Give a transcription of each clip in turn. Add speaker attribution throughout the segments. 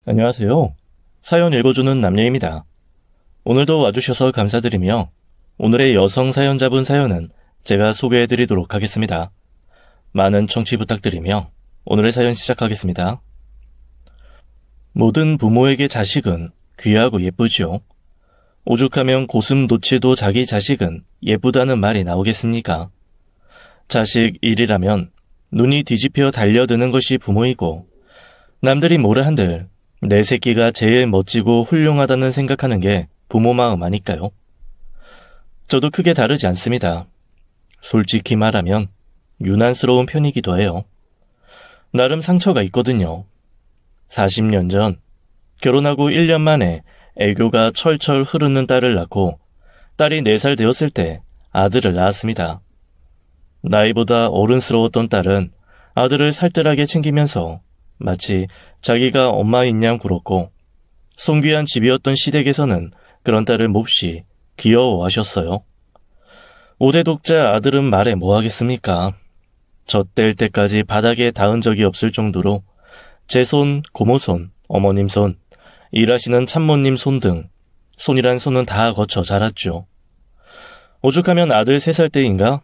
Speaker 1: 안녕하세요. 사연 읽어주는 남녀입니다. 오늘도 와주셔서 감사드리며 오늘의 여성 사연자분 사연은 제가 소개해드리도록 하겠습니다. 많은 청취 부탁드리며 오늘의 사연 시작하겠습니다. 모든 부모에게 자식은 귀하고 예쁘지요. 오죽하면 고슴도치도 자기 자식은 예쁘다는 말이 나오겠습니까? 자식 일이라면 눈이 뒤집혀 달려드는 것이 부모이고 남들이 뭐라 한들 내 새끼가 제일 멋지고 훌륭하다는 생각하는 게 부모 마음 아닐까요? 저도 크게 다르지 않습니다. 솔직히 말하면 유난스러운 편이기도 해요. 나름 상처가 있거든요. 40년 전 결혼하고 1년 만에 애교가 철철 흐르는 딸을 낳고 딸이 4살 되었을 때 아들을 낳았습니다. 나이보다 어른스러웠던 딸은 아들을 살뜰하게 챙기면서 마치 자기가 엄마인 양 굴었고 손귀한 집이었던 시댁에서는 그런 딸을 몹시 귀여워하셨어요. 5대 독자 아들은 말해 뭐하겠습니까? 젖될 때까지 바닥에 닿은 적이 없을 정도로 제 손, 고모손, 어머님 손, 일하시는 참모님 손 등 손이란 손은 다 거쳐 자랐죠. 오죽하면 아들 3살 때인가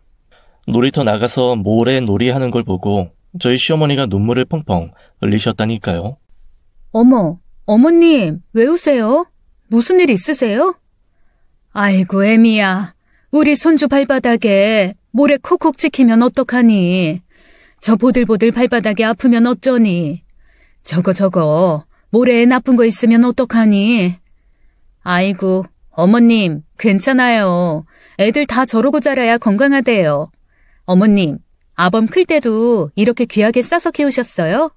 Speaker 1: 놀이터 나가서 모래놀이 하는 걸 보고 저희 시어머니가 눈물을 펑펑 흘리셨다니까요.
Speaker 2: 어머, 어머님, 왜 우세요? 무슨 일 있으세요? 아이고, 애미야. 우리 손주 발바닥에 모래 콕콕 찍히면 어떡하니? 저 보들보들 발바닥이 아프면 어쩌니? 저거, 모래에 나쁜 거 있으면 어떡하니? 아이고, 어머님, 괜찮아요. 애들 다 저러고 자라야 건강하대요. 어머님, 아범 클 때도 이렇게 귀하게 싸서 키우셨어요?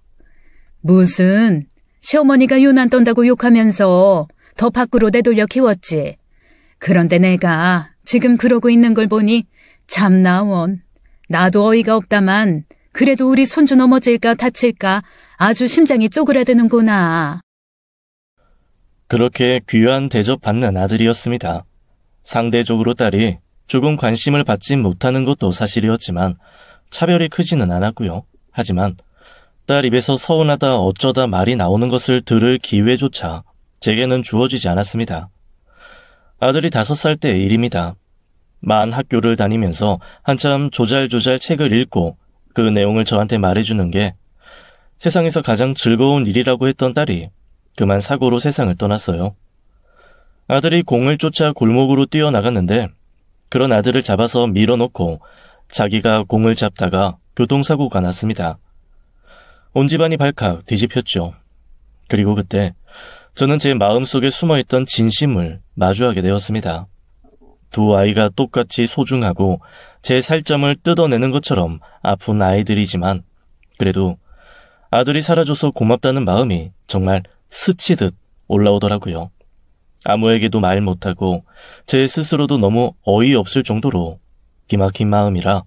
Speaker 2: 무슨, 시어머니가 유난 떤다고 욕하면서 더 밖으로 내돌려 키웠지. 그런데 내가 지금 그러고 있는 걸 보니 참나 원. 나도 어이가 없다만 그래도 우리 손주 넘어질까 다칠까 아주 심장이 쪼그라드는구나.
Speaker 1: 그렇게 귀한 대접받는 아들이었습니다. 상대적으로 딸이 조금 관심을 받지 못하는 것도 사실이었지만 차별이 크지는 않았고요. 하지만 딸 입에서 서운하다 어쩌다 말이 나오는 것을 들을 기회조차 제게는 주어지지 않았습니다. 아들이 5살 때의 일입니다. 만 학교를 다니면서 한참 조잘조잘 책을 읽고 그 내용을 저한테 말해주는 게 세상에서 가장 즐거운 일이라고 했던 딸이 그만 사고로 세상을 떠났어요. 아들이 공을 쫓아 골목으로 뛰어나갔는데 그런 아들을 잡아서 밀어놓고 자기가 공을 잡다가 교통사고가 났습니다. 온 집안이 발칵 뒤집혔죠. 그리고 그때 저는 제 마음속에 숨어있던 진심을 마주하게 되었습니다. 두 아이가 똑같이 소중하고 제 살점을 뜯어내는 것처럼 아픈 아이들이지만 그래도 아들이 살아줘서 고맙다는 마음이 정말 스치듯 올라오더라고요. 아무에게도 말 못하고 제 스스로도 너무 어이없을 정도로 기막힌 마음이라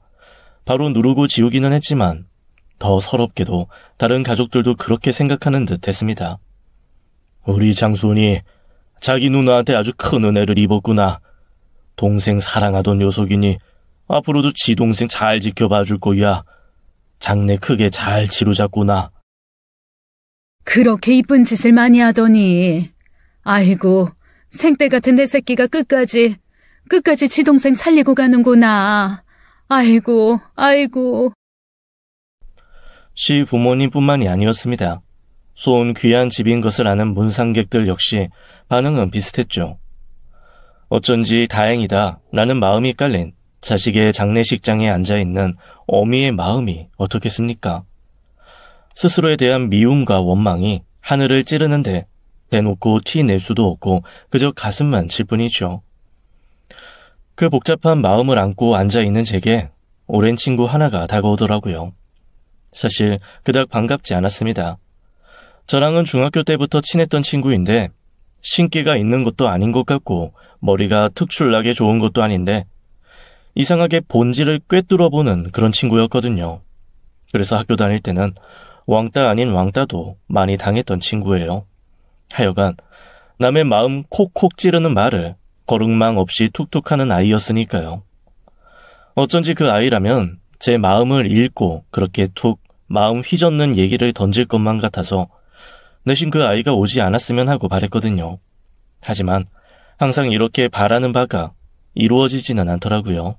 Speaker 1: 바로 누르고 지우기는 했지만 더 서럽게도 다른 가족들도 그렇게 생각하는 듯 했습니다. 우리 장손이 자기 누나한테 아주 큰 은혜를 입었구나. 동생 사랑하던 녀석이니 앞으로도 지 동생 잘 지켜봐 줄 거야. 장래 크게 잘 치르자꾸나.
Speaker 2: 그렇게 이쁜 짓을 많이 하더니 아이고, 생떼 같은 내 새끼가 끝까지 지 동생 살리고 가는구나. 아이고.
Speaker 1: 시 부모님뿐만이 아니었습니다. 소온 귀한 집인 것을 아는 문상객들 역시 반응은 비슷했죠. 어쩐지 다행이다 라는 마음이 깔린 자식의 장례식장에 앉아있는 어미의 마음이 어떻겠습니까? 스스로에 대한 미움과 원망이 하늘을 찌르는데 대놓고 티 낼 수도 없고 그저 가슴만 칠 뿐이죠. 그 복잡한 마음을 안고 앉아있는 제게 오랜 친구 하나가 다가오더라고요. 사실 그닥 반갑지 않았습니다. 저랑은 중학교 때부터 친했던 친구인데 신기가 있는 것도 아닌 것 같고 머리가 특출나게 좋은 것도 아닌데 이상하게 본질을 꿰뚫어보는 그런 친구였거든요. 그래서 학교 다닐 때는 왕따 아닌 왕따도 많이 당했던 친구예요. 하여간 남의 마음 콕콕 찌르는 말을 거룩망 없이 툭툭 하는 아이였으니까요. 어쩐지 그 아이라면 제 마음을 읽고 그렇게 툭 마음 휘젓는 얘기를 던질 것만 같아서 내심 그 아이가 오지 않았으면 하고 바랬거든요. 하지만 항상 이렇게 바라는 바가 이루어지지는 않더라고요.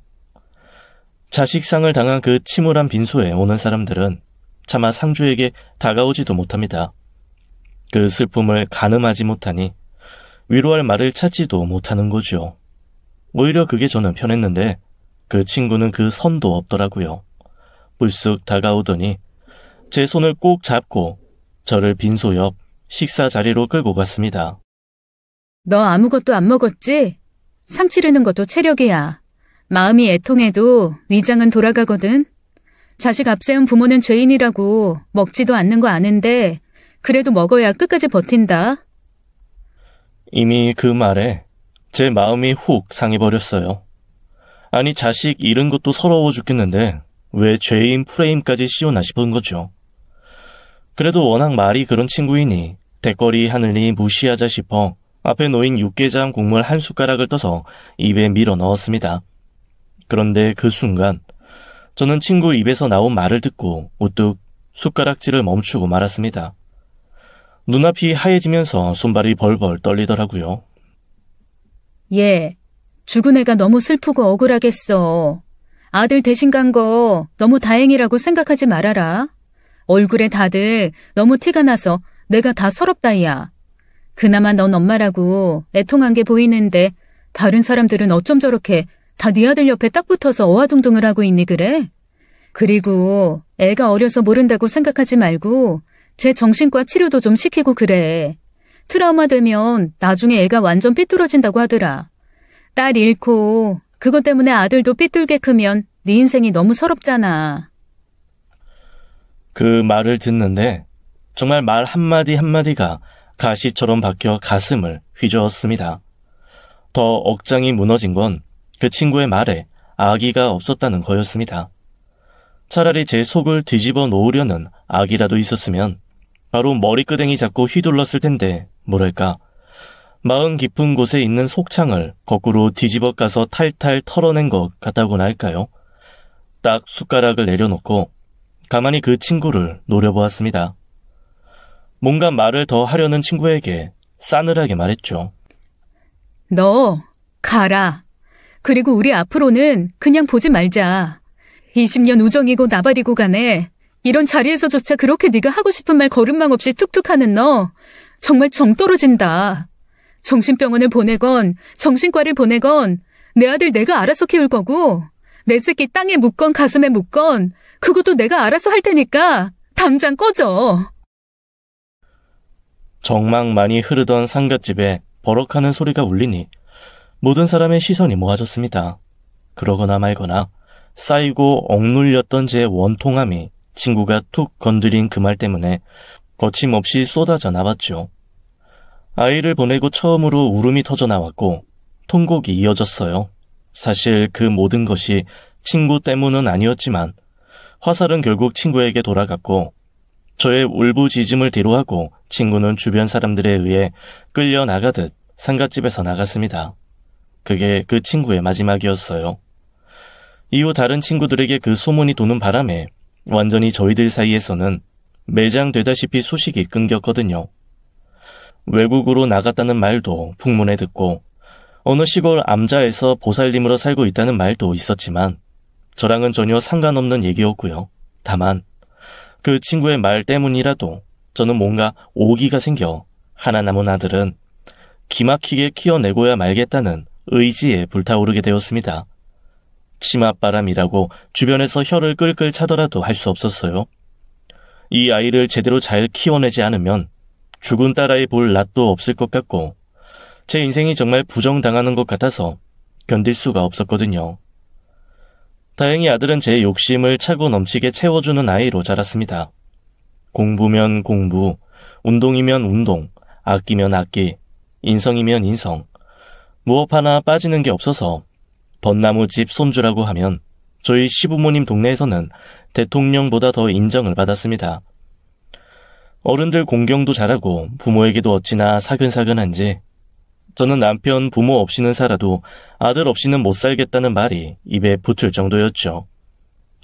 Speaker 1: 자식상을 당한 그 침울한 빈소에 오는 사람들은 차마 상주에게 다가오지도 못합니다. 그 슬픔을 가늠하지 못하니 위로할 말을 찾지도 못하는 거죠. 오히려 그게 저는 편했는데 그 친구는 그 선도 없더라고요. 불쑥 다가오더니 제 손을 꼭 잡고 저를 빈소 옆 식사 자리로 끌고 갔습니다.
Speaker 2: 너 아무것도 안 먹었지? 상 치르는 것도 체력이야. 마음이 애통해도 위장은 돌아가거든. 자식 앞세운 부모는 죄인이라고 먹지도 않는 거 아는데 그래도 먹어야 끝까지 버틴다.
Speaker 1: 이미 그 말에 제 마음이 훅 상해버렸어요. 아니 자식 잃은 것도 서러워 죽겠는데 왜 죄인 프레임까지 씌우나 싶은 거죠. 그래도 워낙 말이 그런 친구이니 대거리 하느니 무시하자 싶어 앞에 놓인 육개장 국물 한 숟가락을 떠서 입에 밀어 넣었습니다. 그런데 그 순간 저는 친구 입에서 나온 말을 듣고 우뚝 숟가락질을 멈추고 말았습니다. 눈앞이 하얘지면서 손발이 벌벌 떨리더라고요.
Speaker 2: 얘, 죽은 애가 너무 슬프고 억울하겠어. 아들 대신 간 거 너무 다행이라고 생각하지 말아라. 얼굴에 다들 너무 티가 나서 내가 다 서럽다, 야. 그나마 넌 엄마라고 애통한 게 보이는데 다른 사람들은 어쩜 저렇게 다 네 아들 옆에 딱 붙어서 어화둥둥을 하고 있니 그래? 그리고 애가 어려서 모른다고 생각하지 말고 제 정신과 치료도 좀 시키고 그래. 트라우마 되면 나중에 애가 완전 삐뚤어진다고 하더라. 딸 잃고 그것 때문에 아들도 삐뚤게 크면 네 인생이 너무 서럽잖아.
Speaker 1: 그 말을 듣는데 정말 말 한마디 한마디가 가시처럼 박혀 가슴을 휘저었습니다. 더 억장이 무너진 건 그 친구의 말에 악의가 없었다는 거였습니다. 차라리 제 속을 뒤집어 놓으려는 악이라도 있었으면 바로 머리끄댕이 잡고 휘둘렀을 텐데 뭐랄까 마음 깊은 곳에 있는 속창을 거꾸로 뒤집어 까서 탈탈 털어낸 것 같다고나 할까요? 딱 숟가락을 내려놓고 가만히 그 친구를 노려보았습니다. 뭔가 말을 더 하려는 친구에게 싸늘하게 말했죠.
Speaker 2: 너 가라. 그리고 우리 앞으로는 그냥 보지 말자. 20년 우정이고 나발이고 간에 이런 자리에서조차 그렇게 네가 하고 싶은 말 거름망 없이 툭툭 하는 너 정말 정 떨어진다. 정신병원을 보내건 정신과를 보내건 내 아들 내가 알아서 키울 거고 내 새끼 땅에 묻건 가슴에 묻건 그것도 내가 알아서 할 테니까 당장 꺼져.
Speaker 1: 정막 많이 흐르던 상갓집에 버럭하는 소리가 울리니 모든 사람의 시선이 모아졌습니다. 그러거나 말거나 쌓이고 억눌렸던 제 원통함이 친구가 툭 건드린 그 말 때문에 거침없이 쏟아져 나왔죠. 아이를 보내고 처음으로 울음이 터져 나왔고 통곡이 이어졌어요. 사실 그 모든 것이 친구 때문은 아니었지만 화살은 결국 친구에게 돌아갔고 저의 울부짖음을 뒤로하고 친구는 주변 사람들에 의해 끌려나가듯 상갓집에서 나갔습니다. 그게 그 친구의 마지막이었어요. 이후 다른 친구들에게 그 소문이 도는 바람에 완전히 저희들 사이에서는 매장되다시피 소식이 끊겼거든요. 외국으로 나갔다는 말도 풍문에 듣고 어느 시골 암자에서 보살님으로 살고 있다는 말도 있었지만 저랑은 전혀 상관없는 얘기였고요. 다만 그 친구의 말 때문이라도 저는 뭔가 오기가 생겨 하나 남은 아들은 기막히게 키워내고야 말겠다는 의지에 불타오르게 되었습니다. 치맛바람이라고 주변에서 혀를 끌끌 차더라도 할 수 없었어요. 이 아이를 제대로 잘 키워내지 않으면 죽은 딸아이 볼 낯도 없을 것 같고 제 인생이 정말 부정당하는 것 같아서 견딜 수가 없었거든요. 다행히 아들은 제 욕심을 차고 넘치게 채워주는 아이로 자랐습니다. 공부면 공부, 운동이면 운동, 악기면 악기, 인성이면 인성. 무엇 하나 빠지는 게 없어서 벚나무집 손주라고 하면 저희 시부모님 동네에서는 대통령보다 더 인정을 받았습니다. 어른들 공경도 잘하고 부모에게도 어찌나 사근사근한지 저는 남편 부모 없이는 살아도 아들 없이는 못 살겠다는 말이 입에 붙을 정도였죠.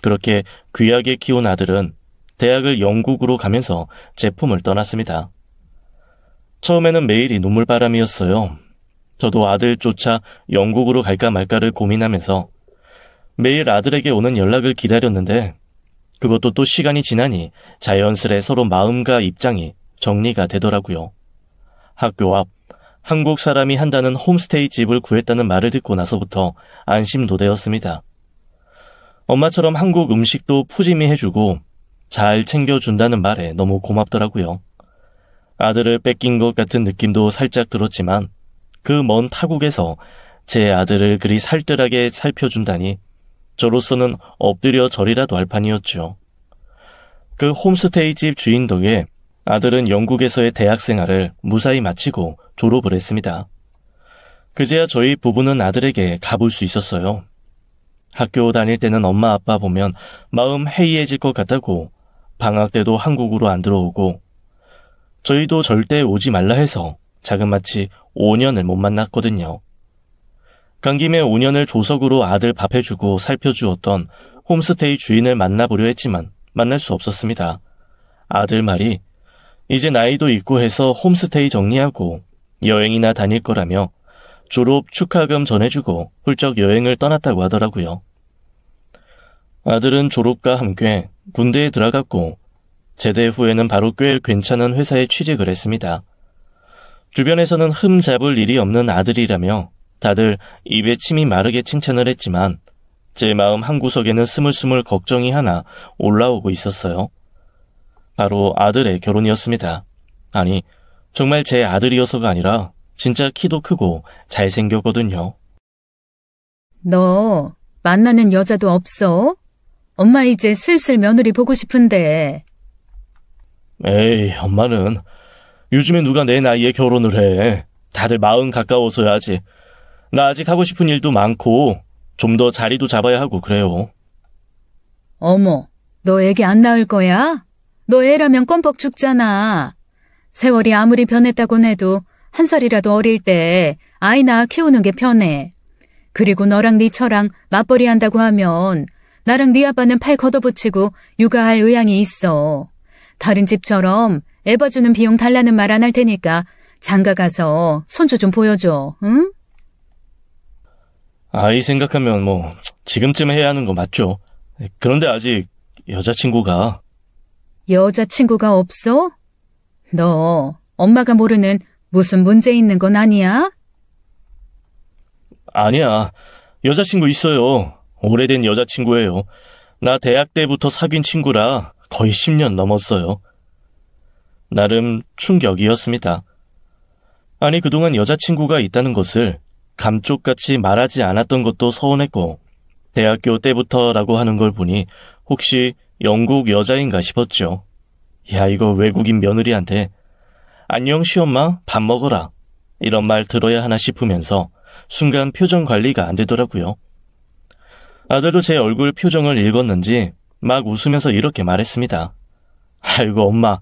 Speaker 1: 그렇게 귀하게 키운 아들은 대학을 영국으로 가면서 제품을 떠났습니다. 처음에는 매일이 눈물바람이었어요. 저도 아들 쫓아 영국으로 갈까 말까를 고민하면서 매일 아들에게 오는 연락을 기다렸는데 그것도 또 시간이 지나니 자연스레 서로 마음과 입장이 정리가 되더라고요. 학교 앞 한국 사람이 한다는 홈스테이 집을 구했다는 말을 듣고 나서부터 안심도 되었습니다. 엄마처럼 한국 음식도 푸짐히 해주고 잘 챙겨준다는 말에 너무 고맙더라고요. 아들을 뺏긴 것 같은 느낌도 살짝 들었지만 그 먼 타국에서 제 아들을 그리 살뜰하게 살펴준다니 저로서는 엎드려 절이라도 할 판이었죠. 그 홈스테이 집 주인 덕에 아들은 영국에서의 대학 생활을 무사히 마치고 졸업을 했습니다. 그제야 저희 부부는 아들에게 가볼 수 있었어요. 학교 다닐 때는 엄마 아빠 보면 마음 해이해질 것 같다고 방학 때도 한국으로 안 들어오고 저희도 절대 오지 말라 해서 자그마치 5년을 못 만났거든요. 간 김에 5년을 조석으로 아들 밥 해주고 살펴주었던 홈스테이 주인을 만나보려 했지만 만날 수 없었습니다. 아들 말이 이제 나이도 있고 해서 홈스테이 정리하고 여행이나 다닐 거라며 졸업 축하금 전해주고 훌쩍 여행을 떠났다고 하더라고요. 아들은 졸업과 함께 군대에 들어갔고 제대 후에는 바로 꽤 괜찮은 회사에 취직을 했습니다. 주변에서는 흠 잡을 일이 없는 아들이라며 다들 입에 침이 마르게 칭찬을 했지만 제 마음 한구석에는 스물스물 걱정이 하나 올라오고 있었어요. 바로 아들의 결혼이었습니다. 아니, 정말 제 아들이어서가 아니라 진짜 키도 크고 잘생겼거든요.
Speaker 2: 너 만나는 여자도 없어? 엄마 이제 슬슬 며느리 보고 싶은데.
Speaker 1: 에이, 엄마는 요즘에 누가 내 나이에 결혼을 해. 다들 40 가까워서야 하지. 나 아직 하고 싶은 일도 많고 좀 더 자리도 잡아야 하고 그래요.
Speaker 2: 어머, 너 애기 안 낳을 거야? 너 애라면 껌뻑 죽잖아. 세월이 아무리 변했다곤 해도 1살이라도 어릴 때 아이 낳아 키우는 게 편해. 그리고 너랑 네 처랑 맞벌이 한다고 하면 나랑 네 아빠는 팔 걷어붙이고 육아할 의향이 있어. 다른 집처럼 애 봐주는 비용 달라는 말 안 할 테니까 장가 가서 손주 좀 보여줘, 응?
Speaker 1: 아이 생각하면 뭐 지금쯤 해야 하는 거 맞죠. 그런데 아직 여자친구가
Speaker 2: 없어? 너 엄마가 모르는 무슨 문제 있는 건 아니야?
Speaker 1: 아니야. 여자친구 있어요. 오래된 여자친구예요. 나 대학 때부터 사귄 친구라 거의 10년 넘었어요. 나름 충격이었습니다. 아니 그동안 여자친구가 있다는 것을 감쪽같이 말하지 않았던 것도 서운했고 대학교 때부터라고 하는 걸 보니 혹시 영국 여자인가 싶었죠. 야, 이거 외국인 며느리한테 안녕 시엄마 밥 먹어라 이런 말 들어야 하나 싶으면서 순간 표정 관리가 안 되더라고요. 아들도 제 얼굴 표정을 읽었는지 막 웃으면서 이렇게 말했습니다. 아이고 엄마,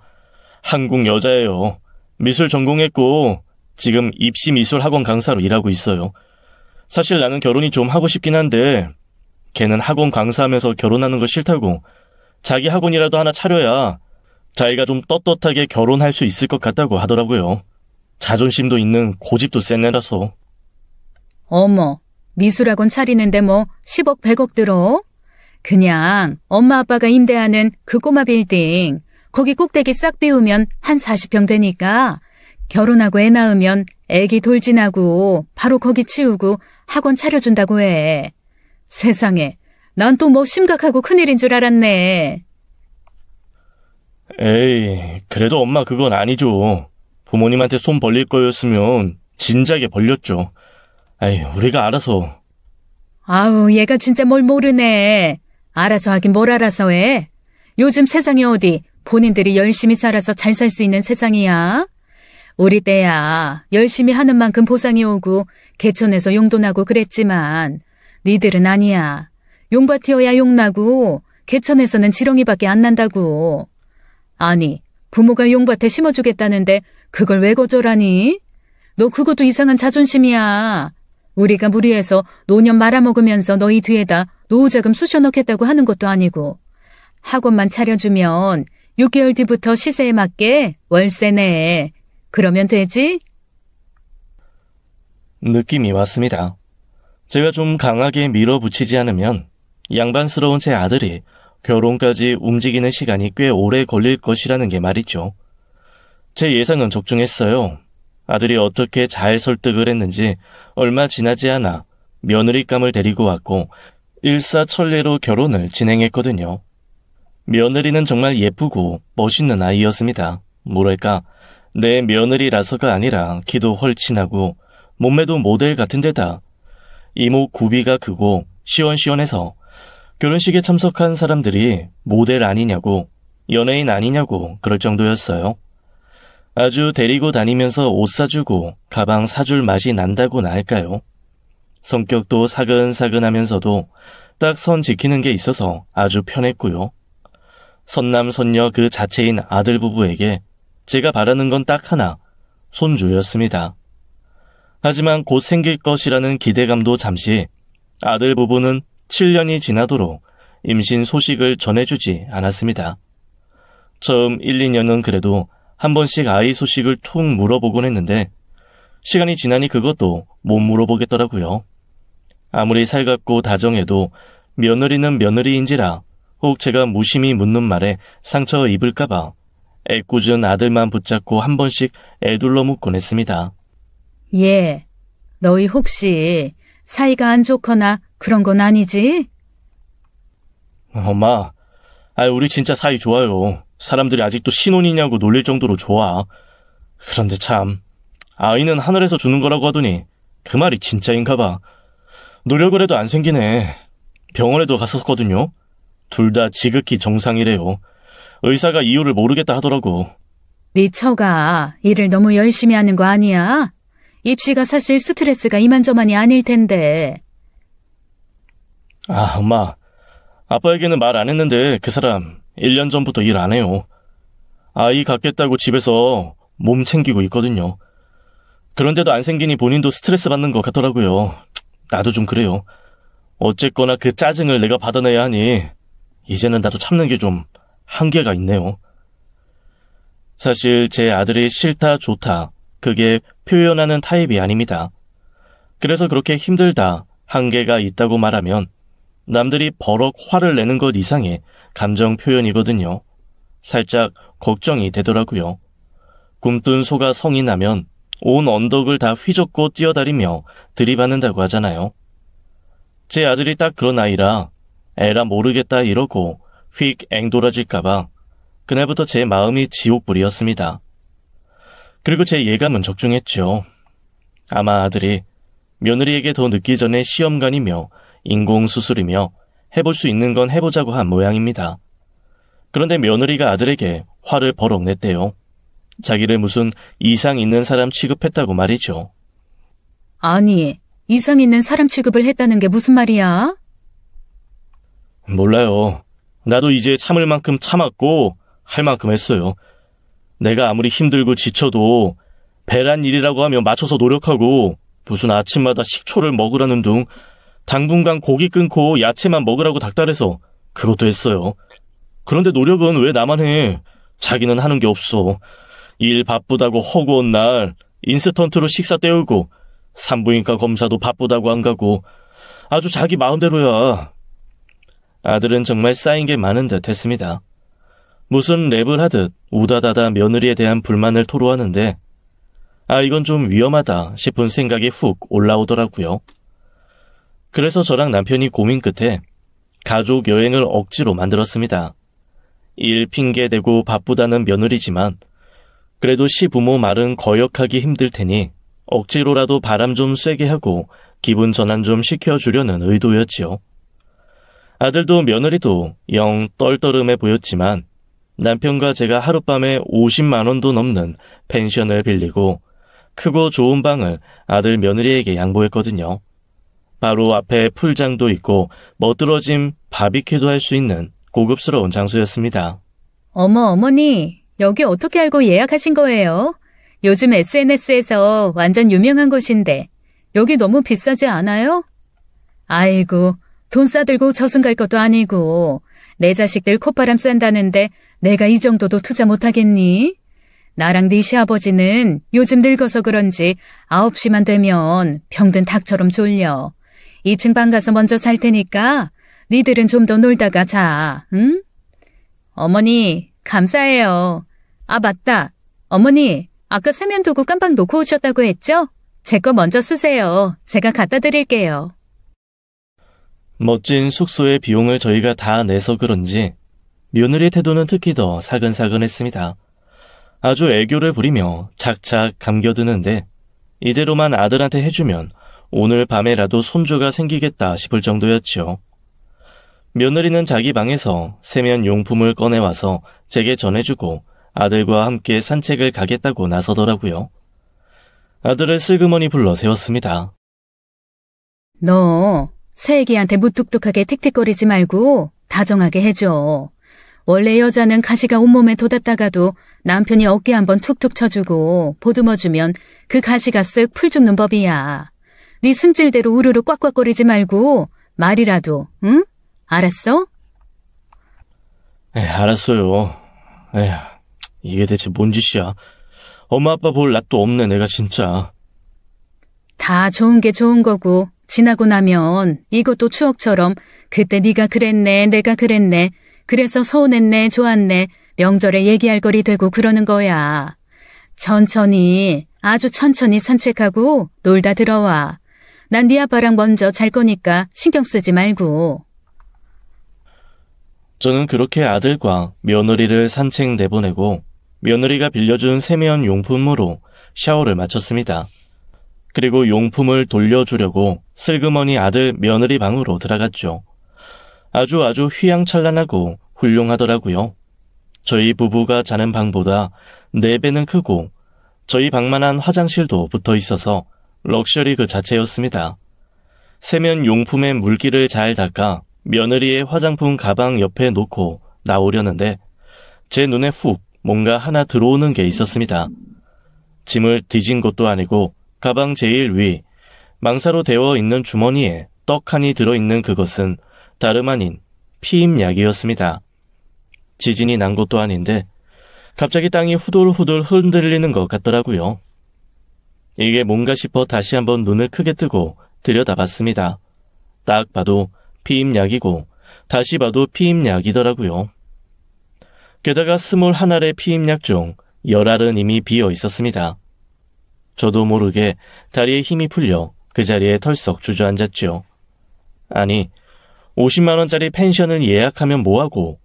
Speaker 1: 한국 여자예요. 미술 전공했고 지금 입시미술학원 강사로 일하고 있어요. 사실 나는 결혼이 좀 하고 싶긴 한데 걔는 학원 강사하면서 결혼하는 거 싫다고 자기 학원이라도 하나 차려야 자기가 좀 떳떳하게 결혼할 수 있을 것 같다고 하더라고요. 자존심도 있는 고집도 센 애라서.
Speaker 2: 어머, 미술학원 차리는데 뭐 10억 100억 들어? 그냥 엄마 아빠가 임대하는 그 꼬마 빌딩 거기 꼭대기 싹 비우면 한 40평 되니까 결혼하고 애 낳으면 애기 돌진하고 바로 거기 치우고 학원 차려준다고 해. 세상에, 난 또 뭐 심각하고 큰일인 줄 알았네.
Speaker 1: 에이, 그래도 엄마 그건 아니죠. 부모님한테 손 벌릴 거였으면 진작에 벌렸죠. 아이, 우리가 알아서.
Speaker 2: 아우, 얘가 진짜 뭘 모르네. 알아서 하긴 뭘 알아서 해. 요즘 세상이 어디 본인들이 열심히 살아서 잘 살 수 있는 세상이야. 우리 때야 열심히 하는 만큼 보상이 오고 개천에서 용돈하고 그랬지만 니들은 아니야. 용밭이어야 용나고 개천에서는 지렁이밖에 안 난다고. 아니, 부모가 용밭에 심어주겠다는데 그걸 왜 거절하니? 너 그것도 이상한 자존심이야. 우리가 무리해서 노년 말아먹으면서 너희 뒤에다 노후자금 쑤셔넣겠다고 하는 것도 아니고 학원만 차려주면 6개월 뒤부터 시세에 맞게 월세 내. 그러면 되지?
Speaker 1: 느낌이 왔습니다. 제가 좀 강하게 밀어붙이지 않으면 양반스러운 제 아들이 결혼까지 움직이는 시간이 꽤 오래 걸릴 것이라는 게 말이죠. 제 예상은 적중했어요. 아들이 어떻게 잘 설득을 했는지 얼마 지나지 않아 며느리감을 데리고 왔고 일사천리로 결혼을 진행했거든요. 며느리는 정말 예쁘고 멋있는 아이였습니다. 뭐랄까, 내 며느리라서가 아니라 키도 헐친하고 몸매도 모델 같은 데다 이목 구비가 크고 시원시원해서 결혼식에 참석한 사람들이 모델 아니냐고, 연예인 아니냐고 그럴 정도였어요. 아주 데리고 다니면서 옷 사주고 가방 사줄 맛이 난다고나 할까요? 성격도 사근사근하면서도 딱 선 지키는 게 있어서 아주 편했고요. 선남선녀 그 자체인 아들 부부에게 제가 바라는 건 딱 하나, 손주였습니다. 하지만 곧 생길 것이라는 기대감도 잠시 아들 부부는 7년이 지나도록 임신 소식을 전해주지 않았습니다. 처음 1, 2년은 그래도 한 번씩 아이 소식을 툭 물어보곤 했는데 시간이 지나니 그것도 못 물어보겠더라고요. 아무리 살갑고 다정해도 며느리는 며느리인지라 혹 제가 무심히 묻는 말에 상처 입을까봐 애꿎은 아들만 붙잡고 한 번씩 애둘러 묻곤 했습니다.
Speaker 2: 예, 너희 혹시 사이가 안 좋거나 그런 건 아니지?
Speaker 1: 엄마, 우리 진짜 사이 좋아요. 사람들이 아직도 신혼이냐고 놀릴 정도로 좋아. 그런데 참, 아이는 하늘에서 주는 거라고 하더니 그 말이 진짜인가 봐. 노력을 해도 안 생기네. 병원에도 갔었거든요. 둘 다 지극히 정상이래요. 의사가 이유를 모르겠다 하더라고.
Speaker 2: 네 처가 일을 너무 열심히 하는 거 아니야? 입시가 사실 스트레스가 이만저만이 아닐 텐데.
Speaker 1: 엄마. 아빠에게는 말 안 했는데 그 사람 1년 전부터 일 안 해요. 아이 갖겠다고 집에서 몸 챙기고 있거든요. 그런데도 안 생기니 본인도 스트레스 받는 것 같더라고요. 나도 좀 그래요. 어쨌거나 그 짜증을 내가 받아내야 하니 이제는 나도 참는 게 좀 한계가 있네요. 사실 제 아들이 싫다 좋다 그게 표현하는 타입이 아닙니다. 그래서 그렇게 힘들다 한계가 있다고 말하면 남들이 버럭 화를 내는 것 이상의 감정 표현이거든요. 살짝 걱정이 되더라고요. 굼뜬 소가 성이 나면 온 언덕을 다 휘젓고 뛰어다니며 들이받는다고 하잖아요. 제 아들이 딱 그런 아이라 에라 모르겠다 이러고 휙 앵돌아질까봐 그날부터 제 마음이 지옥불이었습니다. 그리고 제 예감은 적중했죠. 아마 아들이 며느리에게 더 늦기 전에 시험관이며 인공수술이며 해볼 수 있는 건 해보자고 한 모양입니다. 그런데 며느리가 아들에게 화를 버럭 냈대요. 자기를 무슨 이상 있는 사람 취급했다고 말이죠.
Speaker 2: 아니, 이상 있는 사람 취급을 했다는 게 무슨 말이야?
Speaker 1: 몰라요. 나도 이제 참을 만큼 참았고 할 만큼 했어요. 내가 아무리 힘들고 지쳐도 배란 일이라고 하면 맞춰서 노력하고 무슨 아침마다 식초를 먹으라는 둥 당분간 고기 끊고 야채만 먹으라고 닥달해서 그것도 했어요. 그런데 노력은 왜 나만 해? 자기는 하는 게 없어. 일 바쁘다고 허구한 날 인스턴트로 식사 때우고 산부인과 검사도 바쁘다고 안 가고 아주 자기 마음대로야. 아들은 정말 쌓인 게 많은 듯 했습니다. 무슨 랩을 하듯 우다다다 며느리에 대한 불만을 토로하는데 이건 좀 위험하다 싶은 생각이 훅 올라오더라고요. 그래서 저랑 남편이 고민 끝에 가족 여행을 억지로 만들었습니다. 일 핑계대고 바쁘다는 며느리지만 그래도 시부모 말은 거역하기 힘들 테니 억지로라도 바람 좀 쐬게 하고 기분 전환 좀 시켜주려는 의도였지요. 아들도 며느리도 영 떨떠름해 보였지만 남편과 제가 하룻밤에 50만 원도 넘는 펜션을 빌리고 크고 좋은 방을 아들 며느리에게 양보했거든요. 바로 앞에 풀장도 있고 멋들어진 바비큐도 할 수 있는 고급스러운 장소였습니다.
Speaker 2: 어머니, 여기 어떻게 알고 예약하신 거예요? 요즘 SNS에서 완전 유명한 곳인데 여기 너무 비싸지 않아요? 아이고, 돈 싸들고 저승 갈 것도 아니고 내 자식들 콧바람 쐰다는데 내가 이 정도도 투자 못하겠니? 나랑 네 시아버지는 요즘 늙어서 그런지 9시만 되면 병든 닭처럼 졸려. 2층 방 가서 먼저 잘 테니까 니들은 좀 더 놀다가 자, 응? 어머니, 감사해요. 아, 맞다. 어머니, 아까 세면도구 깜빡 놓고 오셨다고 했죠? 제 거 먼저 쓰세요. 제가 갖다 드릴게요.
Speaker 1: 멋진 숙소의 비용을 저희가 다 내서 그런지 며느리의 태도는 특히 더 사근사근했습니다. 아주 애교를 부리며 착착 감겨드는데 이대로만 아들한테 해주면 오늘 밤에라도 손주가 생기겠다 싶을 정도였죠. 며느리는 자기 방에서 세면 용품을 꺼내와서 제게 전해주고 아들과 함께 산책을 가겠다고 나서더라고요. 아들을 슬그머니 불러 세웠습니다.
Speaker 2: 너 새애기한테 무뚝뚝하게 틱틱거리지 말고 다정하게 해줘. 원래 여자는 가시가 온몸에 돋았다가도 남편이 어깨 한번 툭툭 쳐주고 보듬어주면 그 가시가 쓱 풀 죽는 법이야. 네 승질대로 우르르 꽉꽉거리지 말고 말이라도, 응? 알았어?
Speaker 1: 알았어요. 에휴, 이게 대체 뭔 짓이야. 엄마 아빠 볼 낯도 없네 내가 진짜.
Speaker 2: 다 좋은 게 좋은 거고 지나고 나면 이것도 추억처럼 그때 네가 그랬네 내가 그랬네 그래서 서운했네 좋았네 명절에 얘기할 거리 되고 그러는 거야. 천천히 아주 천천히 산책하고 놀다 들어와. 난 네 아빠랑 먼저 잘 거니까 신경 쓰지 말고.
Speaker 1: 저는 그렇게 아들과 며느리를 산책 내보내고 며느리가 빌려준 세면 용품으로 샤워를 마쳤습니다. 그리고 용품을 돌려주려고 슬그머니 아들 며느리 방으로 들어갔죠. 아주 휘황찬란하고 훌륭하더라고요. 저희 부부가 자는 방보다 4배는 크고 저희 방만한 화장실도 붙어 있어서 럭셔리 그 자체였습니다. 세면 용품에 물기를 잘 닦아 며느리의 화장품 가방 옆에 놓고 나오려는데 제 눈에 훅 뭔가 하나 들어오는 게 있었습니다. 짐을 뒤진 것도 아니고 가방 제일 위 망사로 되어 있는 주머니에 떡하니 들어있는 그것은 다름 아닌 피임약이었습니다. 지진이 난 것도 아닌데 갑자기 땅이 후들후들 흔들리는 것 같더라고요. 이게 뭔가 싶어 다시 한번 눈을 크게 뜨고 들여다봤습니다. 딱 봐도 피임약이고 다시 봐도 피임약이더라고요. 게다가 21알의 피임약 중 10알은 이미 비어 있었습니다. 저도 모르게 다리에 힘이 풀려 그 자리에 털썩 주저앉았죠. 아니, 50만원짜리 펜션을 예약하면 뭐하고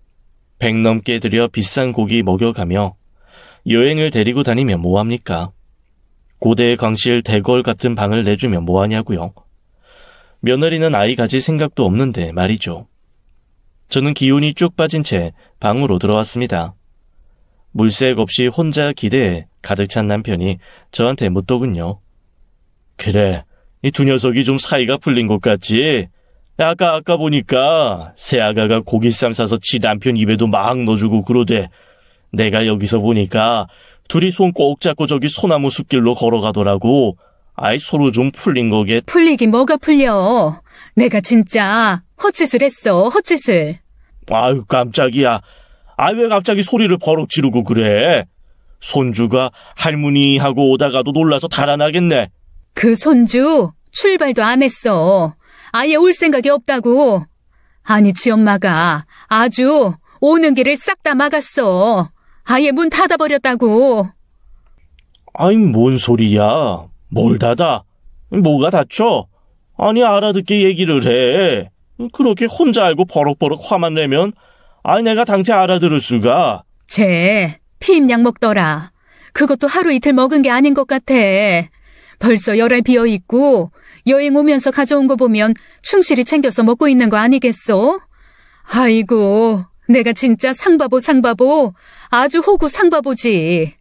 Speaker 1: 100 넘게 들여 비싼 고기 먹여가며 여행을 데리고 다니면 뭐합니까? 고대 광실 대궐 같은 방을 내주면 뭐하냐고요. 며느리는 아이 가질 생각도 없는데 말이죠. 저는 기운이 쭉 빠진 채 방으로 들어왔습니다. 물색 없이 혼자 기대에 가득 찬 남편이 저한테 묻더군요. 그래, 이 두 녀석이 좀 사이가 풀린 것 같지? 아까 보니까 새아가가 고기쌈 싸서 지 남편 입에도 막 넣어주고 그러대. 내가 여기서 보니까 둘이 손 꼭 잡고 저기 소나무 숲길로 걸어가더라고. 아이 서로 좀 풀린 거겠.
Speaker 2: 풀리긴 뭐가 풀려. 내가 진짜 헛짓을 했어, 헛짓을.
Speaker 1: 아유 깜짝이야. 아 왜 갑자기 소리를 버럭 지르고 그래. 손주가 할머니 하고 오다가도 놀라서 달아나겠네.
Speaker 2: 그 손주 출발도 안 했어. 아예 올 생각이 없다고. 아니 지 엄마가 아주 오는 길을 싹 다 막았어. 아예 문 닫아버렸다고.
Speaker 1: 아니 뭔 소리야. 뭘 닫아? 뭐가 닫혀? 아니 알아듣게 얘기를 해. 그렇게 혼자 알고 버럭버럭 화만 내면 아니 내가 당최 알아들을 수가.
Speaker 2: 쟤 피임약 먹더라. 그것도 하루 이틀 먹은 게 아닌 것 같아. 벌써 10알 비어있고 여행 오면서 가져온 거 보면 충실히 챙겨서 먹고 있는 거 아니겠어? 아이고 내가 진짜 상바보 아주 호구 상바보지.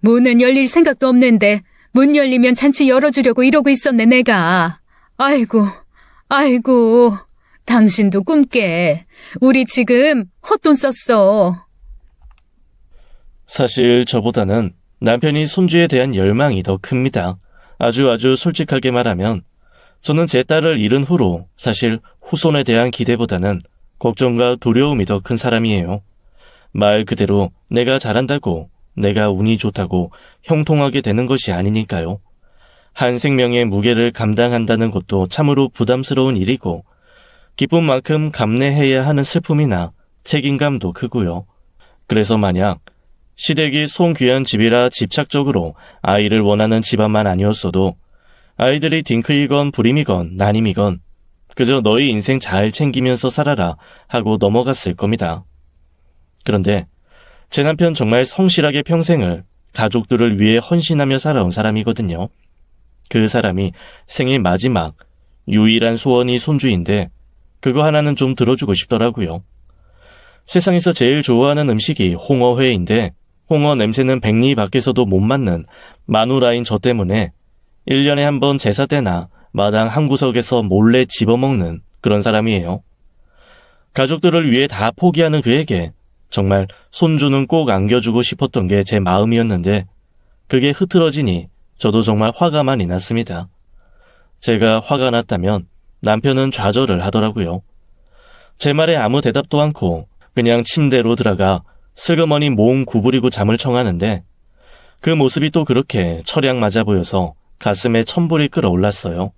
Speaker 2: 문은 열릴 생각도 없는데 문 열리면 잔치 열어주려고 이러고 있었네 내가. 아이고 당신도 꿈깨. 우리 지금 헛돈 썼어.
Speaker 1: 사실 저보다는 남편이 손주에 대한 열망이 더 큽니다. 아주 솔직하게 말하면 저는 제 딸을 잃은 후로 사실 후손에 대한 기대보다는 걱정과 두려움이 더 큰 사람이에요. 말 그대로 내가 잘한다고 내가 운이 좋다고 형통하게 되는 것이 아니니까요. 한 생명의 무게를 감당한다는 것도 참으로 부담스러운 일이고 기쁜 만큼 감내해야 하는 슬픔이나 책임감도 크고요. 그래서 만약 시댁이 손귀한 집이라 집착적으로 아이를 원하는 집안만 아니었어도 아이들이 딩크이건 불임이건 난임이건 그저 너희 인생 잘 챙기면서 살아라 하고 넘어갔을 겁니다. 그런데 제 남편 정말 성실하게 평생을 가족들을 위해 헌신하며 살아온 사람이거든요. 그 사람이 생일 마지막 유일한 소원이 손주인데 그거 하나는 좀 들어주고 싶더라고요. 세상에서 제일 좋아하는 음식이 홍어회인데 홍어 냄새는 백리 밖에서도 못 맡는 마누라인 저 때문에 1년에 한 번 제사 때나 마당 한 구석에서 몰래 집어먹는 그런 사람이에요. 가족들을 위해 다 포기하는 그에게 정말 손주는 꼭 안겨주고 싶었던 게 제 마음이었는데 그게 흐트러지니 저도 정말 화가 많이 났습니다. 제가 화가 났다면 남편은 좌절을 하더라고요. 제 말에 아무 대답도 않고 그냥 침대로 들어가 슬그머니 몸 구부리고 잠을 청하는데 그 모습이 또 그렇게 철양 맞아 보여서 가슴에 천불이 끓어올랐어요.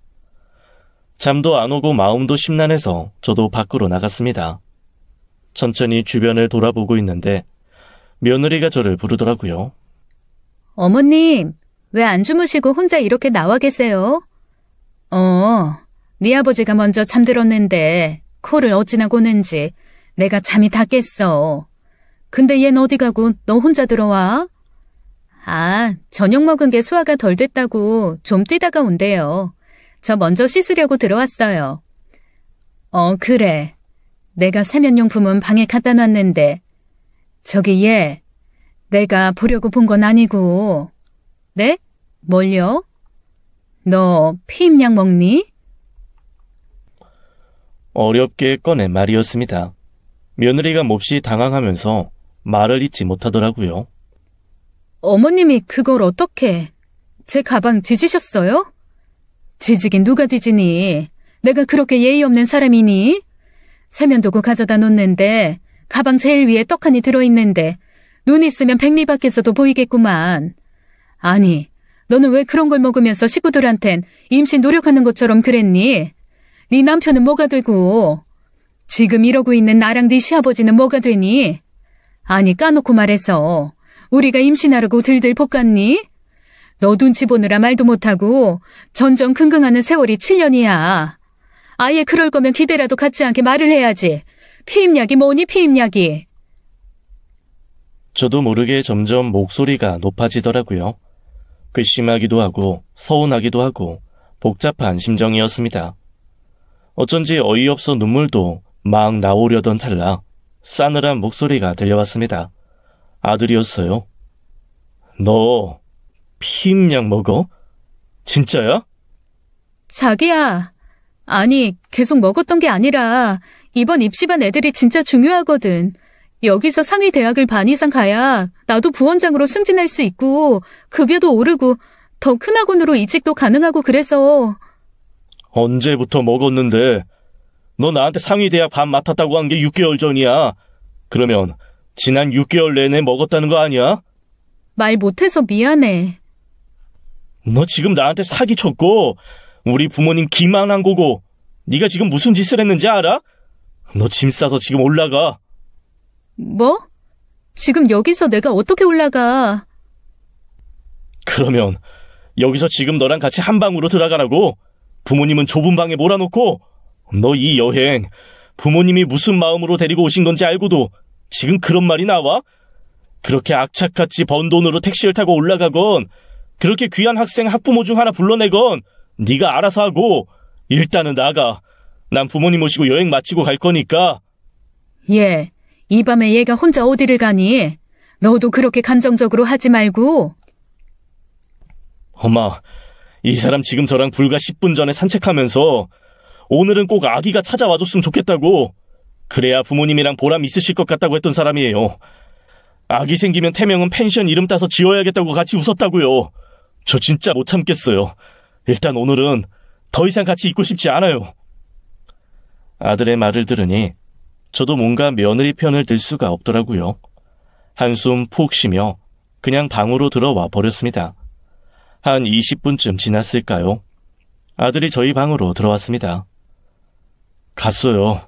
Speaker 1: 잠도 안 오고 마음도 심란해서 저도 밖으로 나갔습니다. 천천히 주변을 돌아보고 있는데 며느리가 저를 부르더라고요.
Speaker 2: 어머님, 왜 안 주무시고 혼자 이렇게 나와 계세요? 네 아버지가 먼저 잠들었는데 코를 어찌나 고는지 내가 잠이 다 깼어. 근데 얜 어디 가고 너 혼자 들어와? 저녁 먹은 게 소화가 덜 됐다고 좀 뛰다가 온대요. 저 먼저 씻으려고 들어왔어요. 그래. 내가 세면용품은 방에 갖다 놨는데 저기 얘 내가 보려고 본 건 아니고. 네? 뭘요? 너 피임약 먹니?
Speaker 1: 어렵게 꺼낸 말이었습니다. 며느리가 몹시 당황하면서 말을 잇지 못하더라고요.
Speaker 2: 어머님이 그걸 어떻게? 제 가방 뒤지셨어요? 뒤지긴 누가 뒤지니? 내가 그렇게 예의 없는 사람이니? 세면도구 가져다 놓는데 가방 제일 위에 떡하니 들어있는데 눈 있으면 백리 밖에서도 보이겠구만. 아니, 너는 왜 그런 걸 먹으면서 식구들한텐 임신 노력하는 것처럼 그랬니? 네 남편은 뭐가 되고 지금 이러고 있는 나랑 네 시아버지는 뭐가 되니? 아니, 까놓고 말해서 우리가 임신하려고 들들 볶았니? 너 눈치 보느라 말도 못하고 전전긍긍하는 세월이 7년이야. 아예 그럴 거면 기대라도 갖지 않게 말을 해야지. 피임약이 뭐니 피임약이.
Speaker 1: 저도 모르게 점점 목소리가 높아지더라고요. 괘씸하기도 하고 서운하기도 하고 복잡한 심정이었습니다. 어쩐지 어이없어 눈물도 막 나오려던 찰나 싸늘한 목소리가 들려왔습니다. 아들이었어요. 너 피임약 먹어? 진짜야?
Speaker 2: 자기야. 아니, 계속 먹었던 게 아니라 이번 입시반 애들이 진짜 중요하거든. 여기서 상위 대학을 반 이상 가야 나도 부원장으로 승진할 수 있고 급여도 오르고 더 큰 학원으로 이직도 가능하고 그래서.
Speaker 1: 언제부터 먹었는데? 너 나한테 상위 대학 반 맡았다고 한 게 6개월 전이야. 그러면 지난 6개월 내내 먹었다는 거 아니야?
Speaker 2: 말 못해서 미안해.
Speaker 1: 너 지금 나한테 사기쳤고 우리 부모님 기만한 거고 네가 지금 무슨 짓을 했는지 알아? 너 짐 싸서 지금 올라가.
Speaker 2: 뭐? 지금 여기서 내가 어떻게 올라가?
Speaker 1: 그러면 여기서 지금 너랑 같이 한 방으로 들어가라고? 부모님은 좁은 방에 몰아놓고 너 이 여행 부모님이 무슨 마음으로 데리고 오신 건지 알고도 지금 그런 말이 나와? 그렇게 악착같이 번 돈으로 택시를 타고 올라가건 그렇게 귀한 학생 학부모 중 하나 불러내건 네가 알아서 하고 일단은 나가. 난 부모님 모시고 여행 마치고 갈 거니까.
Speaker 2: 예, 이 밤에 얘가 혼자 어디를 가니? 너도 그렇게 감정적으로 하지 말고.
Speaker 1: 엄마, 이 사람 지금 저랑 불과 10분 전에 산책하면서 오늘은 꼭 아기가 찾아와줬으면 좋겠다고, 그래야 부모님이랑 보람 있으실 것 같다고 했던 사람이에요. 아기 생기면 태명은 펜션 이름 따서 지어야겠다고 같이 웃었다고요. 저 진짜 못 참겠어요. 일단 오늘은 더 이상 같이 있고 싶지 않아요. 아들의 말을 들으니 저도 뭔가 며느리 편을 들 수가 없더라고요. 한숨 푹 쉬며 그냥 방으로 들어와 버렸습니다. 한 20분쯤 지났을까요? 아들이 저희 방으로 들어왔습니다. 갔어요.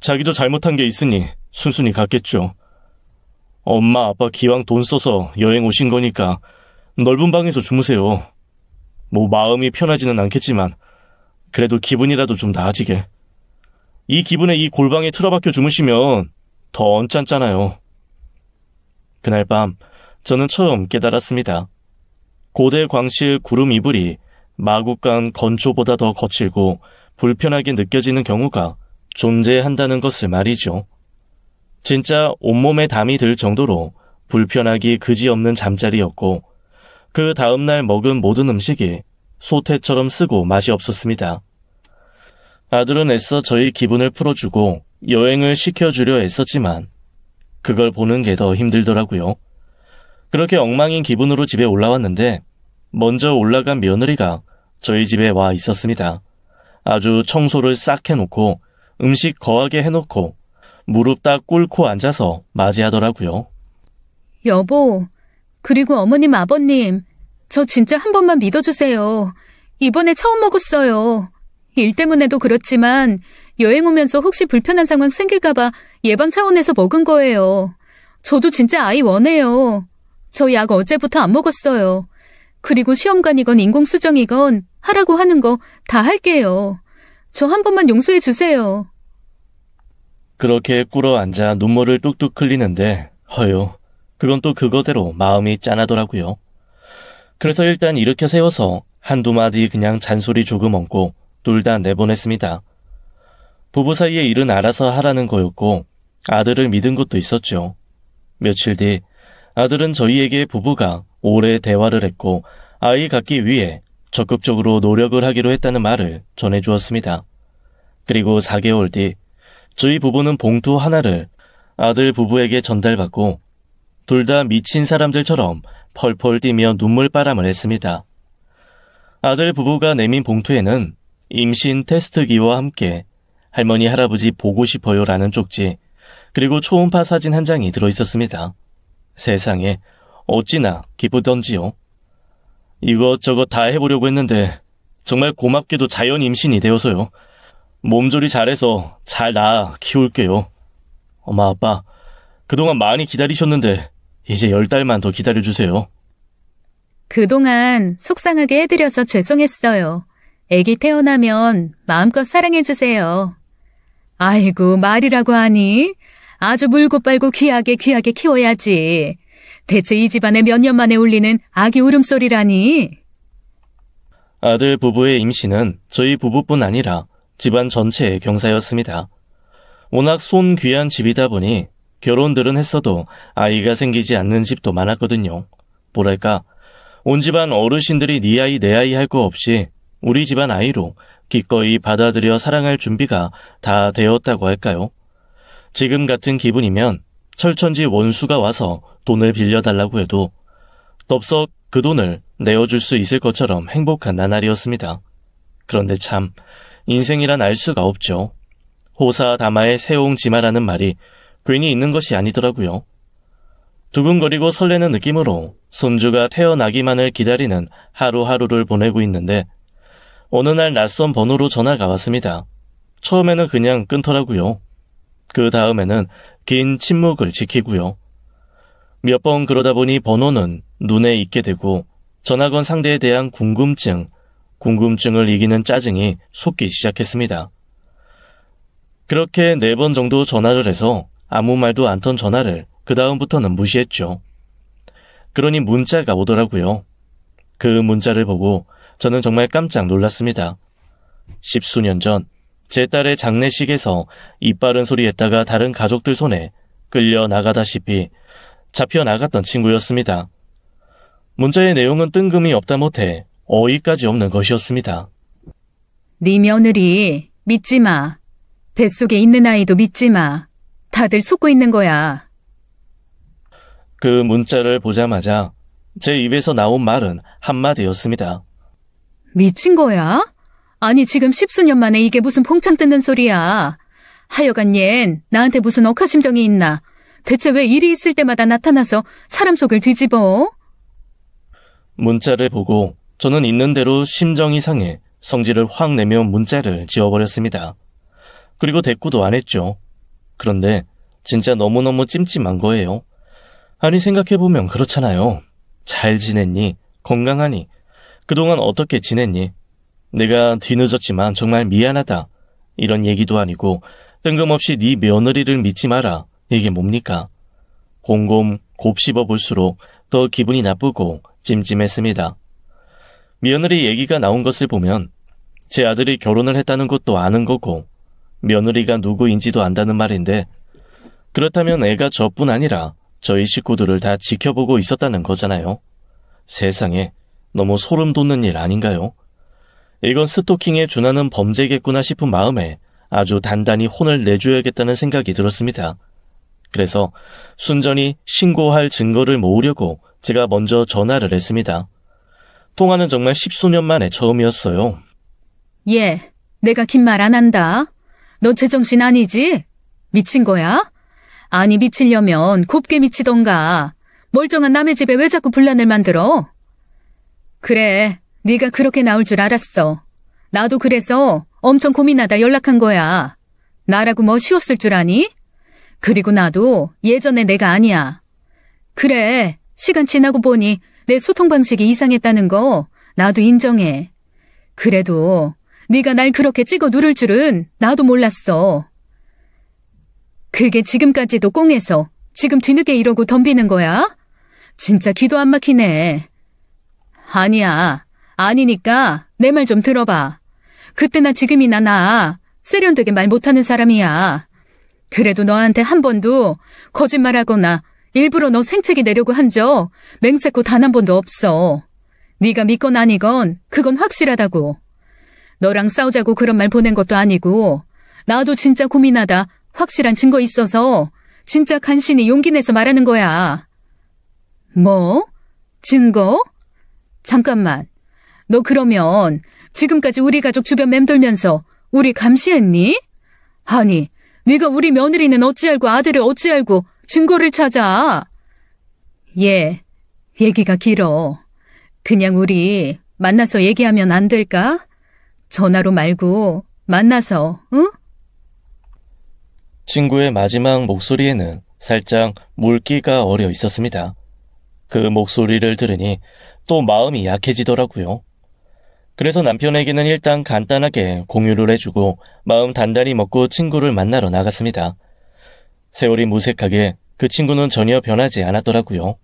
Speaker 1: 자기도 잘못한 게 있으니 순순히 갔겠죠. 엄마, 아빠 기왕 돈 써서 여행 오신 거니까 넓은 방에서 주무세요. 뭐 마음이 편하지는 않겠지만 그래도 기분이라도 좀 나아지게. 이 기분에 이 골방에 틀어박혀 주무시면 더 언짢잖아요. 그날 밤 저는 처음 깨달았습니다. 고대 광실 구름 이불이 마구간 건초보다 더 거칠고 불편하게 느껴지는 경우가 존재한다는 것을 말이죠. 진짜 온몸에 담이 들 정도로 불편하기 그지없는 잠자리였고 그 다음날 먹은 모든 음식이 소태처럼 쓰고 맛이 없었습니다. 아들은 애써 저희 기분을 풀어주고 여행을 시켜주려 애썼지만 그걸 보는 게 더 힘들더라고요. 그렇게 엉망인 기분으로 집에 올라왔는데 먼저 올라간 며느리가 저희 집에 와 있었습니다. 아주 청소를 싹 해놓고 음식 거하게 해놓고 무릎 딱 꿇고 앉아서 맞이하더라고요.
Speaker 2: 여보, 그리고 어머님, 아버님, 저 진짜 한 번만 믿어주세요. 이번에 처음 먹었어요. 일 때문에도 그렇지만 여행 오면서 혹시 불편한 상황 생길까봐 예방 차원에서 먹은 거예요. 저도 진짜 아이 원해요. 저 약 어제부터 안 먹었어요. 그리고 시험관이건 인공수정이건 하라고 하는 거 다 할게요. 저 한 번만 용서해 주세요.
Speaker 1: 그렇게 꿇어 앉아 눈물을 뚝뚝 흘리는데 허요. 그건 또 그거대로 마음이 짠하더라고요. 그래서 일단 일으켜 세워서 한두 마디 그냥 잔소리 조금 얹고 둘 다 내보냈습니다. 부부 사이의 일은 알아서 하라는 거였고 아들을 믿은 것도 있었죠. 며칠 뒤 아들은 저희에게 부부가 오래 대화를 했고 아이 갖기 위해 적극적으로 노력을 하기로 했다는 말을 전해주었습니다. 그리고 4개월 뒤 저희 부부는 봉투 하나를 아들 부부에게 전달받고 둘 다 미친 사람들처럼 펄펄 뛰며 눈물바람을 했습니다. 아들 부부가 내민 봉투에는 임신 테스트기와 함께 할머니 할아버지 보고 싶어요 라는 쪽지 그리고 초음파 사진 한 장이 들어있었습니다. 세상에 어찌나 기쁘던지요. 이것저것 다 해보려고 했는데 정말 고맙게도 자연 임신이 되어서요. 몸조리 잘해서 잘 낳아 키울게요. 엄마 아빠 그동안 많이 기다리셨는데 이제 10달만 더 기다려주세요.
Speaker 2: 그동안 속상하게 해드려서 죄송했어요. 애기 태어나면 마음껏 사랑해주세요. 아이고 말이라고 하니 아주 물고 빨고 귀하게 키워야지. 대체 이 집안에 몇 년 만에 울리는 아기 울음소리라니.
Speaker 1: 아들 부부의 임신은 저희 부부뿐 아니라 집안 전체의 경사였습니다. 워낙 손귀한 집이다 보니 결혼들은 했어도 아이가 생기지 않는 집도 많았거든요. 뭐랄까 온 집안 어르신들이 네 아이 내 아이 할 거 없이 우리 집안 아이로 기꺼이 받아들여 사랑할 준비가 다 되었다고 할까요? 지금 같은 기분이면 철천지 원수가 와서 돈을 빌려달라고 해도 덥석 그 돈을 내어줄 수 있을 것처럼 행복한 나날이었습니다. 그런데 참 인생이란 알 수가 없죠. 호사다마의 새옹지마라는 말이 괜히 있는 것이 아니더라고요. 두근거리고 설레는 느낌으로 손주가 태어나기만을 기다리는 하루하루를 보내고 있는데 어느 날 낯선 번호로 전화가 왔습니다. 처음에는 그냥 끊더라고요. 그 다음에는 긴 침묵을 지키고요. 몇 번 그러다 보니 번호는 눈에 익게 되고 전화 건 상대에 대한 궁금증을 이기는 짜증이 솟기 시작했습니다. 그렇게 4번 정도 전화를 해서 아무 말도 않던 전화를 그 다음부터는 무시했죠. 그러니 문자가 오더라고요. 그 문자를 보고 저는 정말 깜짝 놀랐습니다. 10수년 전 제 딸의 장례식에서 이빠른 소리 했다가 다른 가족들 손에 끌려 나가다시피 잡혀나갔던 친구였습니다. 문자의 내용은 뜬금이 없다 못해 어이까지 없는 것이었습니다.
Speaker 2: 네 며느리 믿지 마. 뱃속에 있는 아이도 믿지 마. 다들 속고 있는 거야.
Speaker 1: 그 문자를 보자마자 제 입에서 나온 말은 한마디였습니다.
Speaker 2: 미친 거야? 아니 지금 10수년 만에 이게 무슨 봉창 뜯는 소리야. 하여간 얜 나한테 무슨 억하심정이 있나. 대체 왜 일이 있을 때마다 나타나서 사람 속을 뒤집어?
Speaker 1: 문자를 보고 저는 있는 대로 심정이 상해 성질을 확 내며 문자를 지워버렸습니다. 그리고 대꾸도 안 했죠. 그런데 진짜 너무너무 찜찜한 거예요. 아니 생각해보면 그렇잖아요. 잘 지냈니? 건강하니? 그동안 어떻게 지냈니? 내가 뒤늦었지만 정말 미안하다. 이런 얘기도 아니고 뜬금없이 네 며느리를 믿지 마라. 이게 뭡니까? 곰곰 곱씹어 볼수록 더 기분이 나쁘고 찜찜했습니다. 며느리 얘기가 나온 것을 보면 제 아들이 결혼을 했다는 것도 아는 거고 며느리가 누구인지도 안다는 말인데, 그렇다면 애가 저뿐 아니라 저희 식구들을 다 지켜보고 있었다는 거잖아요. 세상에, 너무 소름 돋는 일 아닌가요? 이건 스토킹에 준하는 범죄겠구나 싶은 마음에 아주 단단히 혼을 내줘야겠다는 생각이 들었습니다. 그래서 순전히 신고할 증거를 모으려고 제가 먼저 전화를 했습니다. 통화는 정말 10수년 만에 처음이었어요.
Speaker 2: 예, 내가 긴 말 안 한다. 너 제정신 아니지? 미친 거야? 아니 미치려면 곱게 미치던가. 멀쩡한 남의 집에 왜 자꾸 분란을 만들어? 그래, 네가 그렇게 나올 줄 알았어. 나도 그래서 엄청 고민하다 연락한 거야. 나라고 뭐 쉬웠을 줄 아니? 그리고 나도 예전에 내가 아니야. 그래, 시간 지나고 보니 내 소통 방식이 이상했다는 거 나도 인정해. 그래도 네가 날 그렇게 찍어 누를 줄은 나도 몰랐어. 그게 지금까지도 꽁해서 지금 뒤늦게 이러고 덤비는 거야? 진짜 기도 안 막히네. 아니야. 아니니까 내 말 좀 들어봐. 그때나 지금이나 나 세련되게 말 못하는 사람이야. 그래도 너한테 한 번도 거짓말하거나 일부러 너 생채기 내려고 한 적 맹세코 단 한 번도 없어. 네가 믿건 아니건 그건 확실하다고. 너랑 싸우자고 그런 말 보낸 것도 아니고 나도 진짜 고민하다 확실한 증거 있어서 진짜 간신히 용기 내서 말하는 거야. 뭐? 증거? 잠깐만. 너 그러면 지금까지 우리 가족 주변 맴돌면서 우리 감시했니? 아니, 네가 우리 며느리는 어찌 알고 아들을 어찌 알고 증거를 찾아? 예, 얘기가 길어. 그냥 우리 만나서 얘기하면 안 될까? 전화로 말고 만나서, 응?
Speaker 1: 친구의 마지막 목소리에는 살짝 물기가 어려 있었습니다. 그 목소리를 들으니 또 마음이 약해지더라고요. 그래서 남편에게는 일단 간단하게 공유를 해주고 마음 단단히 먹고 친구를 만나러 나갔습니다. 세월이 무색하게 그 친구는 전혀 변하지 않았더라고요.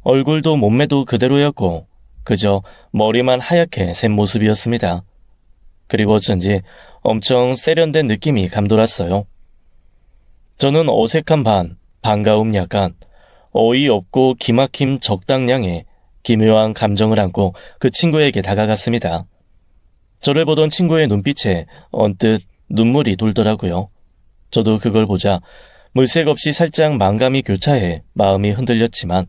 Speaker 1: 얼굴도 몸매도 그대로였고 그저 머리만 하얗게 샌 모습이었습니다. 그리고 어쩐지 엄청 세련된 느낌이 감돌았어요. 저는 어색한 반, 반가움 약간, 어이없고 기막힘 적당량의 기묘한 감정을 안고 그 친구에게 다가갔습니다. 저를 보던 친구의 눈빛에 언뜻 눈물이 돌더라고요. 저도 그걸 보자 물색 없이 살짝 만감이 교차해 마음이 흔들렸지만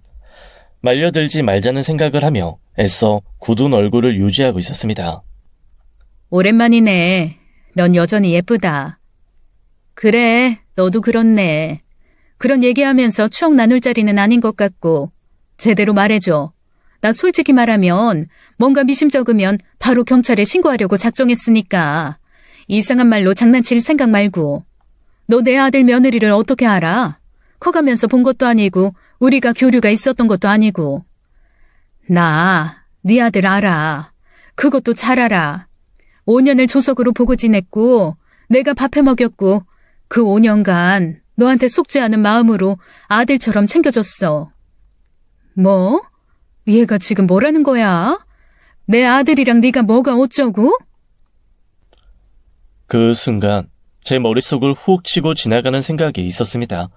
Speaker 1: 말려들지 말자는 생각을 하며 애써 굳은 얼굴을 유지하고 있었습니다.
Speaker 2: 오랜만이네. 넌 여전히 예쁘다. 그래, 너도 그렇네. 그런 얘기하면서 추억 나눌 자리는 아닌 것 같고 제대로 말해줘. 나 솔직히 말하면 뭔가 미심쩍으면 바로 경찰에 신고하려고 작정했으니까 이상한 말로 장난칠 생각 말고. 너 내 아들 며느리를 어떻게 알아? 커가면서 본 것도 아니고 우리가 교류가 있었던 것도 아니고. 나 네 아들 알아. 그것도 잘 알아. 5년을 조석으로 보고 지냈고 내가 밥해 먹였고 그 5년간 너한테 속지 않은 마음으로 아들처럼 챙겨줬어. 뭐? 얘가 지금 뭐라는 거야? 내 아들이랑 네가 뭐가 어쩌고?
Speaker 1: 그 순간 제 머릿속을 훅 치고 지나가는 생각이 있었습니다.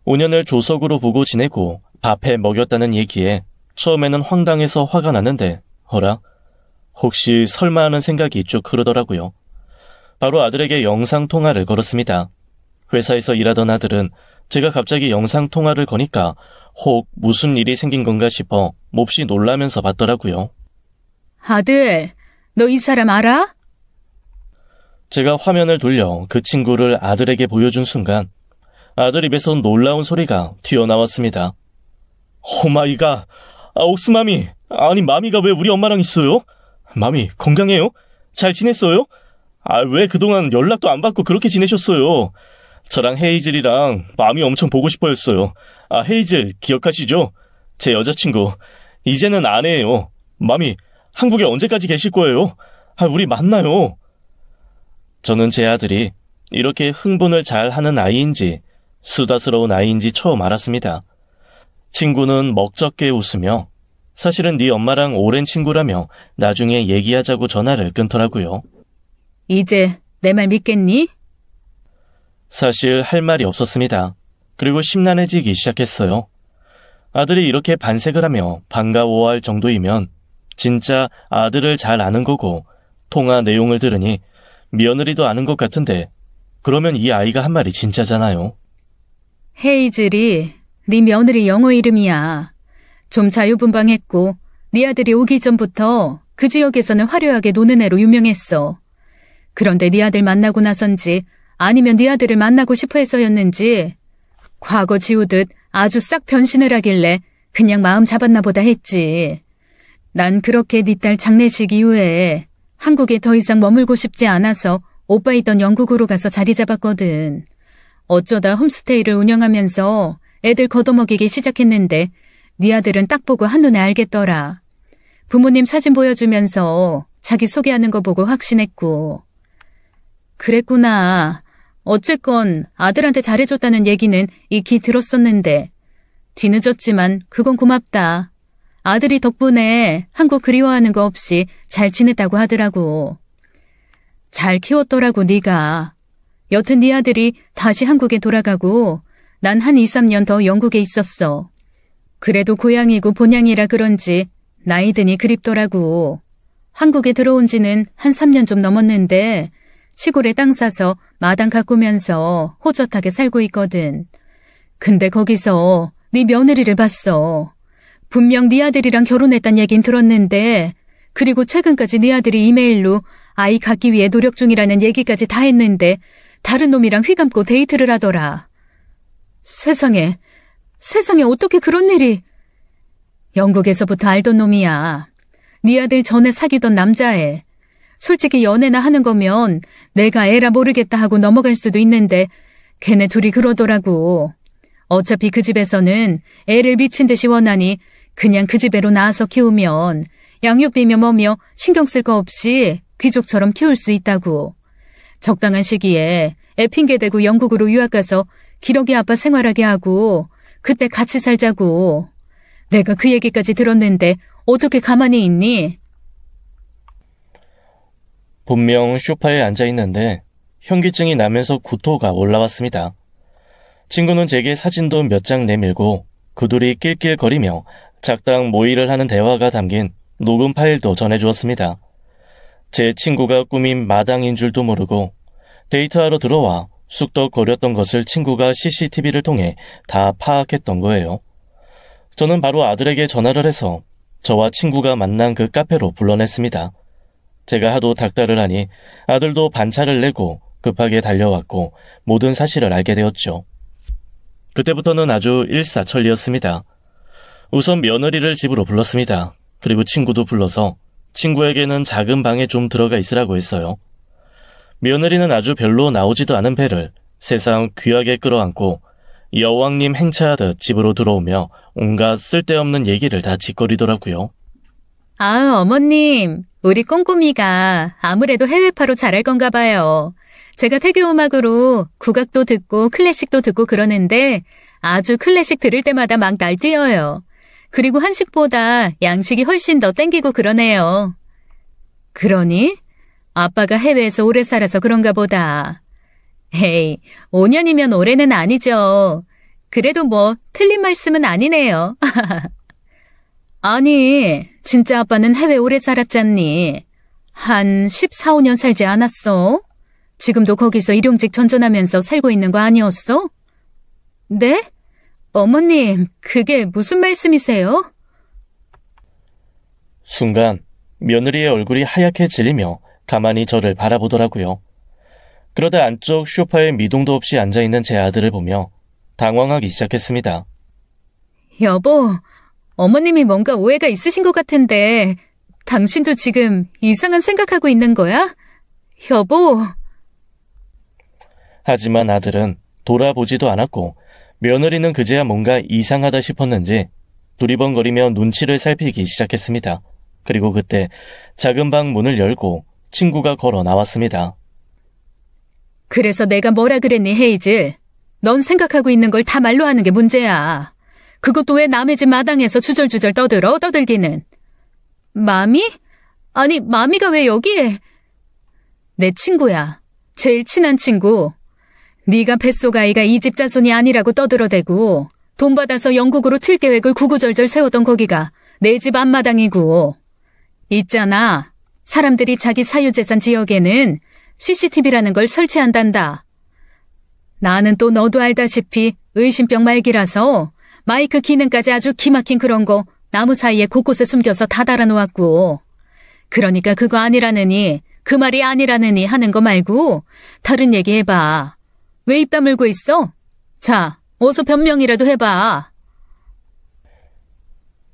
Speaker 1: 5년을 조석으로 보고 지내고 밥해 먹였다는 얘기에 처음에는 황당해서 화가 났는데 어라? 혹시 설마 하는 생각이 쭉 흐르더라고요. 바로 아들에게 영상통화를 걸었습니다. 회사에서 일하던 아들은 제가 갑자기 영상통화를 거니까 혹 무슨 일이 생긴 건가 싶어 몹시 놀라면서 받더라고요.
Speaker 2: 아들, 너 이 사람 알아?
Speaker 1: 제가 화면을 돌려 그 친구를 아들에게 보여준 순간 아들 입에서 놀라운 소리가 튀어나왔습니다. 오마이갓, 옥스마미, 아니 마미가 왜 우리 엄마랑 있어요? 마미 건강해요? 잘 지냈어요? 왜 그동안 연락도 안 받고 그렇게 지내셨어요? 저랑 헤이즐이랑 마미 엄청 보고 싶어 했어요. 헤이즐 기억하시죠? 제 여자친구. 이제는 아내예요. 마미, 한국에 언제까지 계실 거예요? 우리 만나요. 저는 제 아들이 이렇게 흥분을 잘 하는 아이인지 수다스러운 아이인지 처음 알았습니다. 친구는 먹적게 웃으며 사실은 네 엄마랑 오랜 친구라며 나중에 얘기하자고 전화를 끊더라고요.
Speaker 2: 이제 내 말 믿겠니?
Speaker 1: 사실 할 말이 없었습니다. 그리고 심란해지기 시작했어요. 아들이 이렇게 반색을 하며 반가워할 정도이면 진짜 아들을 잘 아는 거고 통화 내용을 들으니 며느리도 아는 것 같은데 그러면 이 아이가 한 말이 진짜잖아요.
Speaker 2: 헤이즐이 네 며느리 영어 이름이야. 좀 자유분방했고 네 아들이 오기 전부터 그 지역에서는 화려하게 노는 애로 유명했어. 그런데 네 아들 만나고 나선지 아니면 네 아들을 만나고 싶어 해서였는지 과거 지우듯 아주 싹 변신을 하길래 그냥 마음 잡았나 보다 했지. 난 그렇게 네 딸 장례식 이후에 한국에 더 이상 머물고 싶지 않아서 오빠 있던 영국으로 가서 자리 잡았거든. 어쩌다 홈스테이를 운영하면서 애들 걷어먹이기 시작했는데 네 아들은 딱 보고 한눈에 알겠더라. 부모님 사진 보여주면서 자기 소개하는 거 보고 확신했고. 그랬구나. 어쨌건 아들한테 잘해줬다는 얘기는 익히 들었었는데 뒤늦었지만 그건 고맙다. 아들이 덕분에 한국 그리워하는 거 없이 잘 지냈다고 하더라고. 잘 키웠더라고 네가. 여튼 네 아들이 다시 한국에 돌아가고 난 한 2, 3년 더 영국에 있었어. 그래도 고향이고 본향이라 그런지 나이 드니 그립더라고. 한국에 들어온 지는 한 3년 좀 넘었는데 시골에 땅 사서 마당 가꾸면서 호젓하게 살고 있거든. 근데 거기서 네 며느리를 봤어. 분명 네 아들이랑 결혼했단 얘긴 들었는데 그리고 최근까지 네 아들이 이메일로 아이 갖기 위해 노력 중이라는 얘기까지 다 했는데 다른 놈이랑 휘감고 데이트를 하더라. 세상에 어떻게 그런 일이. 영국에서부터 알던 놈이야. 네 아들 전에 사귀던 남자애. 솔직히 연애나 하는 거면 내가 애라 모르겠다 하고 넘어갈 수도 있는데 걔네 둘이 그러더라고. 어차피 그 집에서는 애를 미친 듯이 원하니 그냥 그 집애로 낳아서 키우면 양육비며 뭐며 신경 쓸 거 없이 귀족처럼 키울 수 있다고. 적당한 시기에 애 핑계대고 영국으로 유학가서 기러기 아빠 생활하게 하고 그때 같이 살자고. 내가 그 얘기까지 들었는데 어떻게 가만히 있니?
Speaker 1: 분명 소파에 앉아있는데 현기증이 나면서 구토가 올라왔습니다. 친구는 제게 사진도 몇 장 내밀고 그둘이 낄낄거리며 작당 모의를 하는 대화가 담긴 녹음 파일도 전해주었습니다. 제 친구가 꾸민 마당인 줄도 모르고 데이트하러 들어와 쑥덕거렸던 것을 친구가 CCTV를 통해 다 파악했던 거예요. 저는 바로 아들에게 전화를 해서 저와 친구가 만난 그 카페로 불러냈습니다. 제가 하도 닥달을 하니 아들도 반차를 내고 급하게 달려왔고 모든 사실을 알게 되었죠. 그때부터는 아주 일사천리였습니다. 우선 며느리를 집으로 불렀습니다. 그리고 친구도 불러서 친구에게는 작은 방에 좀 들어가 있으라고 했어요. 며느리는 아주 별로 나오지도 않은 배를 세상 귀하게 끌어안고 여왕님 행차하듯 집으로 들어오며 온갖 쓸데없는 얘기를 다 짓거리더라고요.
Speaker 2: 어머님, 우리 꼼꼼이가 아무래도 해외파로 잘할 건가 봐요. 제가 태교 음악으로 국악도 듣고 클래식도 듣고 그러는데 아주 클래식 들을 때마다 막 날뛰어요. 그리고 한식보다 양식이 훨씬 더 땡기고 그러네요. 그러니? 아빠가 해외에서 오래 살아서 그런가 보다. 에이, 5년이면 오래는 아니죠. 그래도 뭐 틀린 말씀은 아니네요. 아니, 진짜 아빠는 해외 오래 살았잖니. 한 14, 15년 살지 않았어? 지금도 거기서 일용직 전전하면서 살고 있는 거 아니었어? 네? 어머님, 그게 무슨 말씀이세요?
Speaker 1: 순간 며느리의 얼굴이 하얗게 질리며 가만히 저를 바라보더라고요. 그러다 안쪽 소파에 미동도 없이 앉아있는 제 아들을 보며 당황하기 시작했습니다.
Speaker 2: 여보, 어머님이 뭔가 오해가 있으신 것 같은데 당신도 지금 이상한 생각하고 있는 거야? 여보.
Speaker 1: 하지만 아들은 돌아보지도 않았고 며느리는 그제야 뭔가 이상하다 싶었는지 두리번거리며 눈치를 살피기 시작했습니다. 그리고 그때 작은 방 문을 열고 친구가 걸어 나왔습니다.
Speaker 2: 그래서 내가 뭐라 그랬니, 헤이즐? 넌 생각하고 있는 걸 다 말로 하는 게 문제야. 그것도 왜 남의 집 마당에서 주절주절 떠들기는. 마미? 아니, 마미가 왜 여기에? 내 친구야. 제일 친한 친구. 네가 뱃속 아이가 이 집 자손이 아니라고 떠들어대고 돈 받아서 영국으로 튈 계획을 구구절절 세웠던 거기가 내 집 앞마당이고. 있잖아. 사람들이 자기 사유재산 지역에는 CCTV라는 걸 설치한단다. 나는 또 너도 알다시피 의심병 말기라서 마이크 기능까지 아주 기막힌 그런 거 나무 사이에 곳곳에 숨겨서 다 달아놓았고. 그러니까 그거 아니라느니, 그 말이 아니라느니 하는 거 말고 다른 얘기 해봐. 왜 입 다물고 있어? 자, 어서 변명이라도 해봐.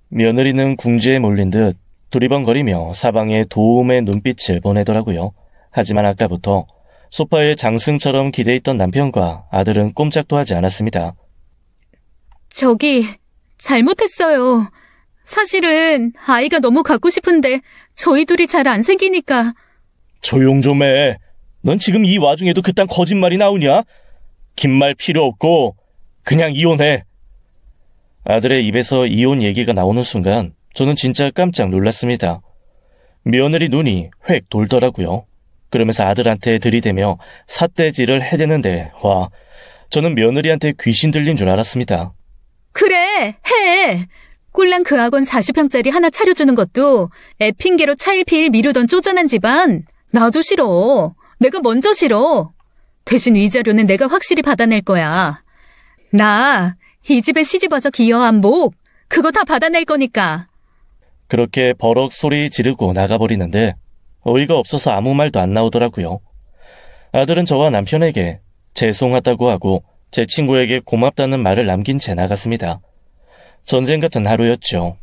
Speaker 1: 며느리는 궁지에 몰린 듯 두리번거리며 사방에 도움의 눈빛을 보내더라고요. 하지만 아까부터 소파에 장승처럼 기대있던 남편과 아들은 꼼짝도 하지 않았습니다.
Speaker 2: 저기, 잘못했어요. 사실은 아이가 너무 갖고 싶은데 저희 둘이 잘 안 생기니까.
Speaker 1: 조용 좀 해. 넌 지금 이 와중에도 그딴 거짓말이 나오냐? 긴 말 필요 없고 그냥 이혼해. 아들의 입에서 이혼 얘기가 나오는 순간 저는 진짜 깜짝 놀랐습니다. 며느리 눈이 획 돌더라고요. 그러면서 아들한테 들이대며 삿대질을 해대는데 와, 저는 며느리한테 귀신 들린 줄 알았습니다.
Speaker 2: 그래, 해. 꿀랑 그 학원 40평짜리 하나 차려주는 것도 애 핑계로 차일피일 미루던 쪼잔한 집안. 나도 싫어. 내가 먼저 싫어. 대신 위자료는 내가 확실히 받아낼 거야. 나 이 집에 시집와서 기여한 목 그거 다 받아낼 거니까.
Speaker 1: 그렇게 버럭 소리 지르고 나가버리는데 어이가 없어서 아무 말도 안 나오더라고요. 아들은 저와 남편에게 죄송하다고 하고 제 친구에게 고맙다는 말을 남긴 채 나갔습니다. 전쟁 같은 하루였죠.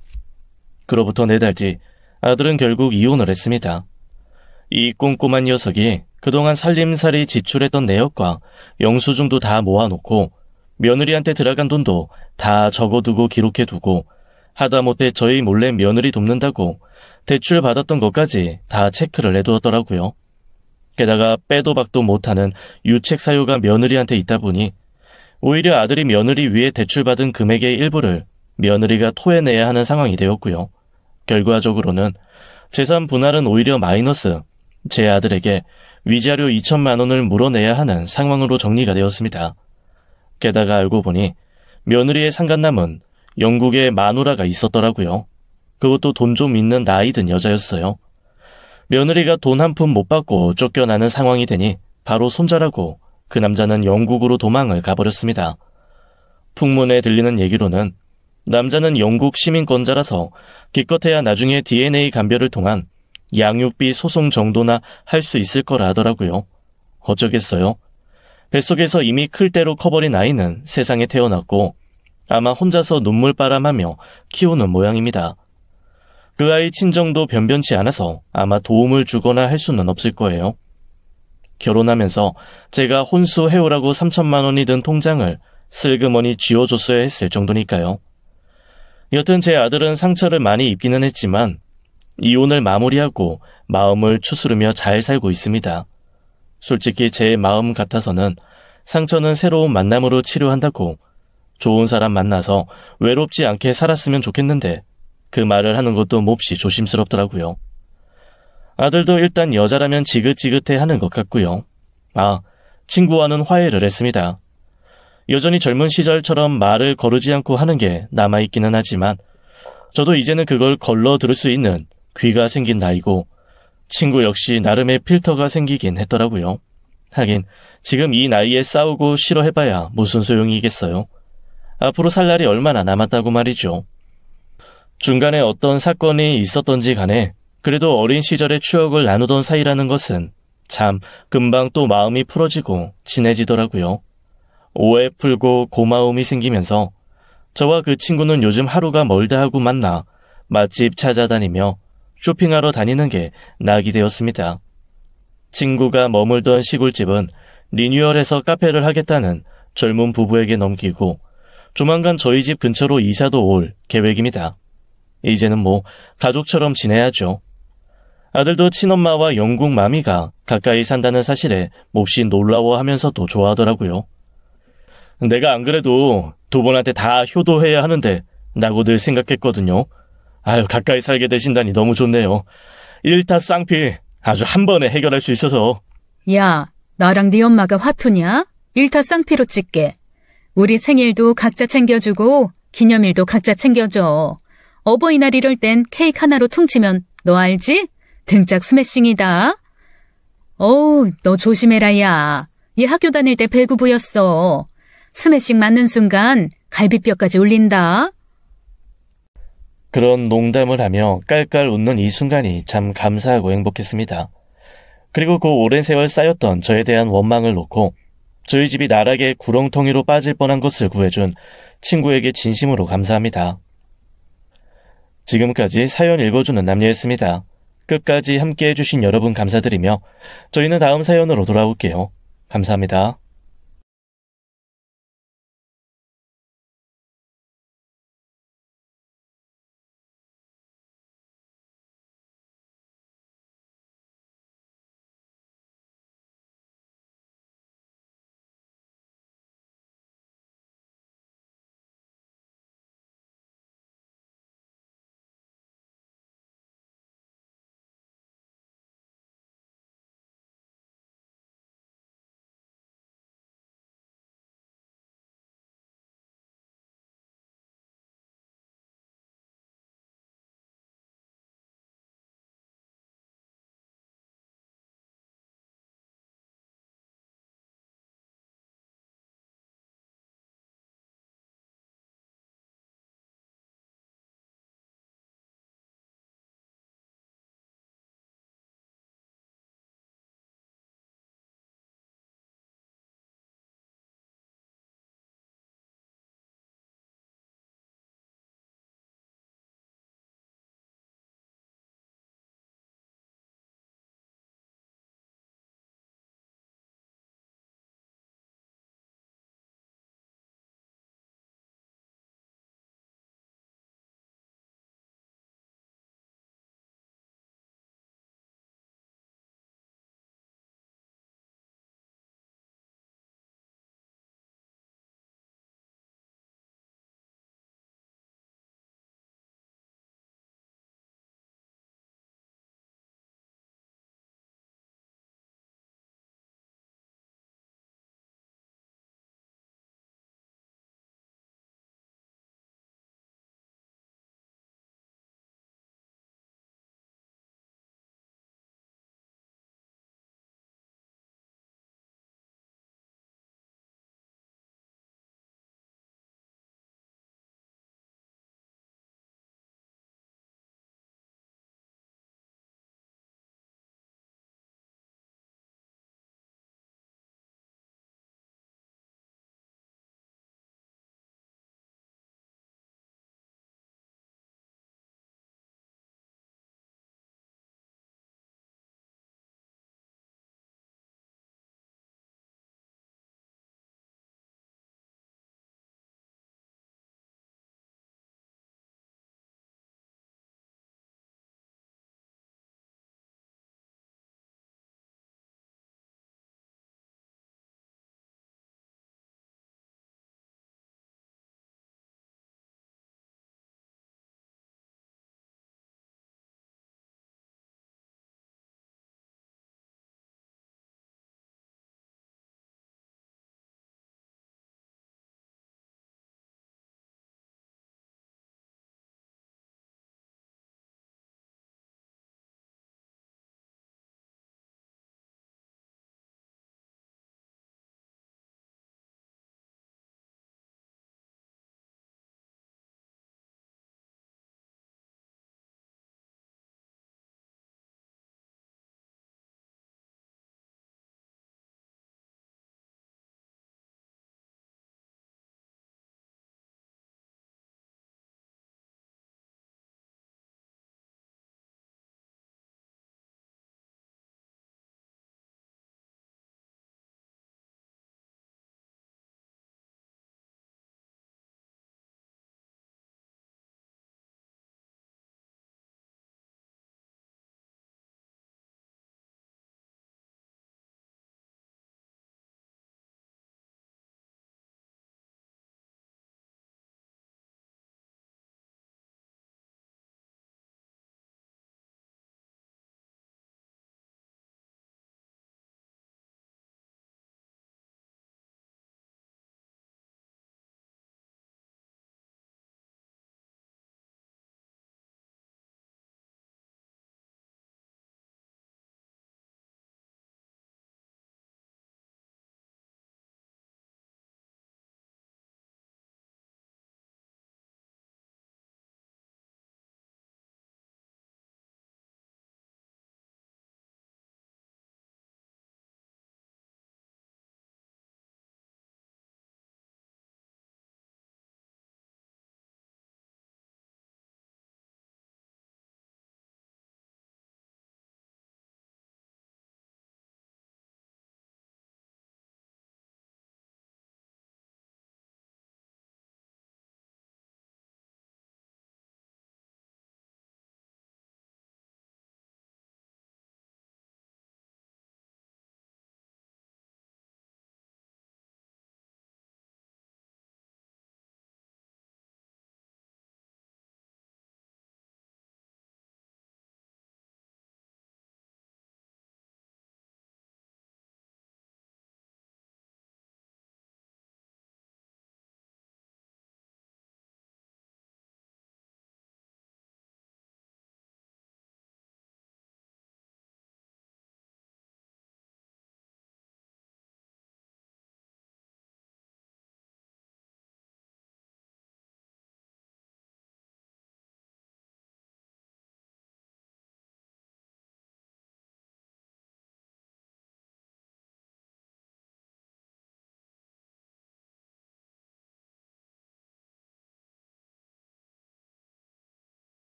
Speaker 1: 그로부터 4달 뒤 아들은 결국 이혼을 했습니다. 이 꼼꼼한 녀석이 그동안 살림살이 지출했던 내역과 영수증도 다 모아놓고 며느리한테 들어간 돈도 다 적어두고 기록해두고 하다못해 저희 몰래 며느리 돕는다고 대출 받았던 것까지 다 체크를 해두었더라고요. 게다가 빼도 박도 못하는 유책 사유가 며느리한테 있다 보니 오히려 아들이 며느리 위에 대출받은 금액의 일부를 며느리가 토해내야 하는 상황이 되었고요. 결과적으로는 재산 분할은 오히려 마이너스, 제 아들에게 위자료 2천만 원을 물어내야 하는 상황으로 정리가 되었습니다. 게다가 알고 보니 며느리의 상간남은 영국에 마누라가 있었더라고요. 그것도 돈 좀 있는 나이 든 여자였어요. 며느리가 돈 한 푼 못 받고 쫓겨나는 상황이 되니 바로 손절하고 그 남자는 영국으로 도망을 가버렸습니다. 풍문에 들리는 얘기로는 남자는 영국 시민권자라서 기껏해야 나중에 DNA 감별을 통한 양육비 소송 정도나 할 수 있을 거라 하더라고요. 어쩌겠어요. 뱃속에서 이미 클 대로 커버린 아이는 세상에 태어났고 아마 혼자서 눈물바람하며 키우는 모양입니다. 그 아이 친정도 변변치 않아서 아마 도움을 주거나 할 수는 없을 거예요. 결혼하면서 제가 혼수 해오라고 3천만 원이 든 통장을 슬그머니 쥐어줬어야 했을 정도니까요. 여튼 제 아들은 상처를 많이 입기는 했지만 이혼을 마무리하고 마음을 추스르며 잘 살고 있습니다. 솔직히 제 마음 같아서는 상처는 새로운 만남으로 치료한다고 좋은 사람 만나서 외롭지 않게 살았으면 좋겠는데 그 말을 하는 것도 몹시 조심스럽더라고요. 아들도 일단 여자라면 지긋지긋해 하는 것 같고요. 친구와는 화해를 했습니다. 여전히 젊은 시절처럼 말을 거르지 않고 하는 게 남아있기는 하지만 저도 이제는 그걸 걸러 들을 수 있는 귀가 생긴 나이고 친구 역시 나름의 필터가 생기긴 했더라고요. 하긴 지금 이 나이에 싸우고 싫어해봐야 무슨 소용이겠어요. 앞으로 살 날이 얼마나 남았다고 말이죠. 중간에 어떤 사건이 있었던지 간에 그래도 어린 시절의 추억을 나누던 사이라는 것은 참 금방 또 마음이 풀어지고 친해지더라고요. 오해 풀고 고마움이 생기면서 저와 그 친구는 요즘 하루가 멀다 하고 만나 맛집 찾아다니며 쇼핑하러 다니는 게 낙이 되었습니다. 친구가 머물던 시골집은 리뉴얼해서 카페를 하겠다는 젊은 부부에게 넘기고 조만간 저희 집 근처로 이사도 올 계획입니다. 이제는 뭐 가족처럼 지내야죠. 아들도 친엄마와 영국 마미가 가까이 산다는 사실에 몹시 놀라워하면서도 좋아하더라고요. 내가 안 그래도 두 분한테 다 효도해야 하는데 라고 늘 생각했거든요. 아유, 가까이 살게 되신다니 너무 좋네요. 일타쌍피 아주 한 번에 해결할 수 있어서.
Speaker 2: 야, 나랑 네 엄마가 화투냐? 일타쌍피로 찍게. 우리 생일도 각자 챙겨주고 기념일도 각자 챙겨줘. 어버이날 이럴 땐 케이크 하나로 퉁치면 너 알지? 등짝 스매싱이다. 어우, 너 조심해라, 야. 얘 학교 다닐 때 배구부였어. 스매싱 맞는 순간 갈비뼈까지 울린다.
Speaker 1: 그런 농담을 하며 깔깔 웃는 이 순간이 참 감사하고 행복했습니다. 그리고 그 오랜 세월 쌓였던 저에 대한 원망을 놓고 저희 집이 나락의 구렁텅이로 빠질 뻔한 것을 구해준 친구에게 진심으로 감사합니다. 지금까지 사연 읽어주는 남녀였습니다. 끝까지 함께 해주신 여러분 감사드리며 저희는 다음 사연으로 돌아올게요. 감사합니다.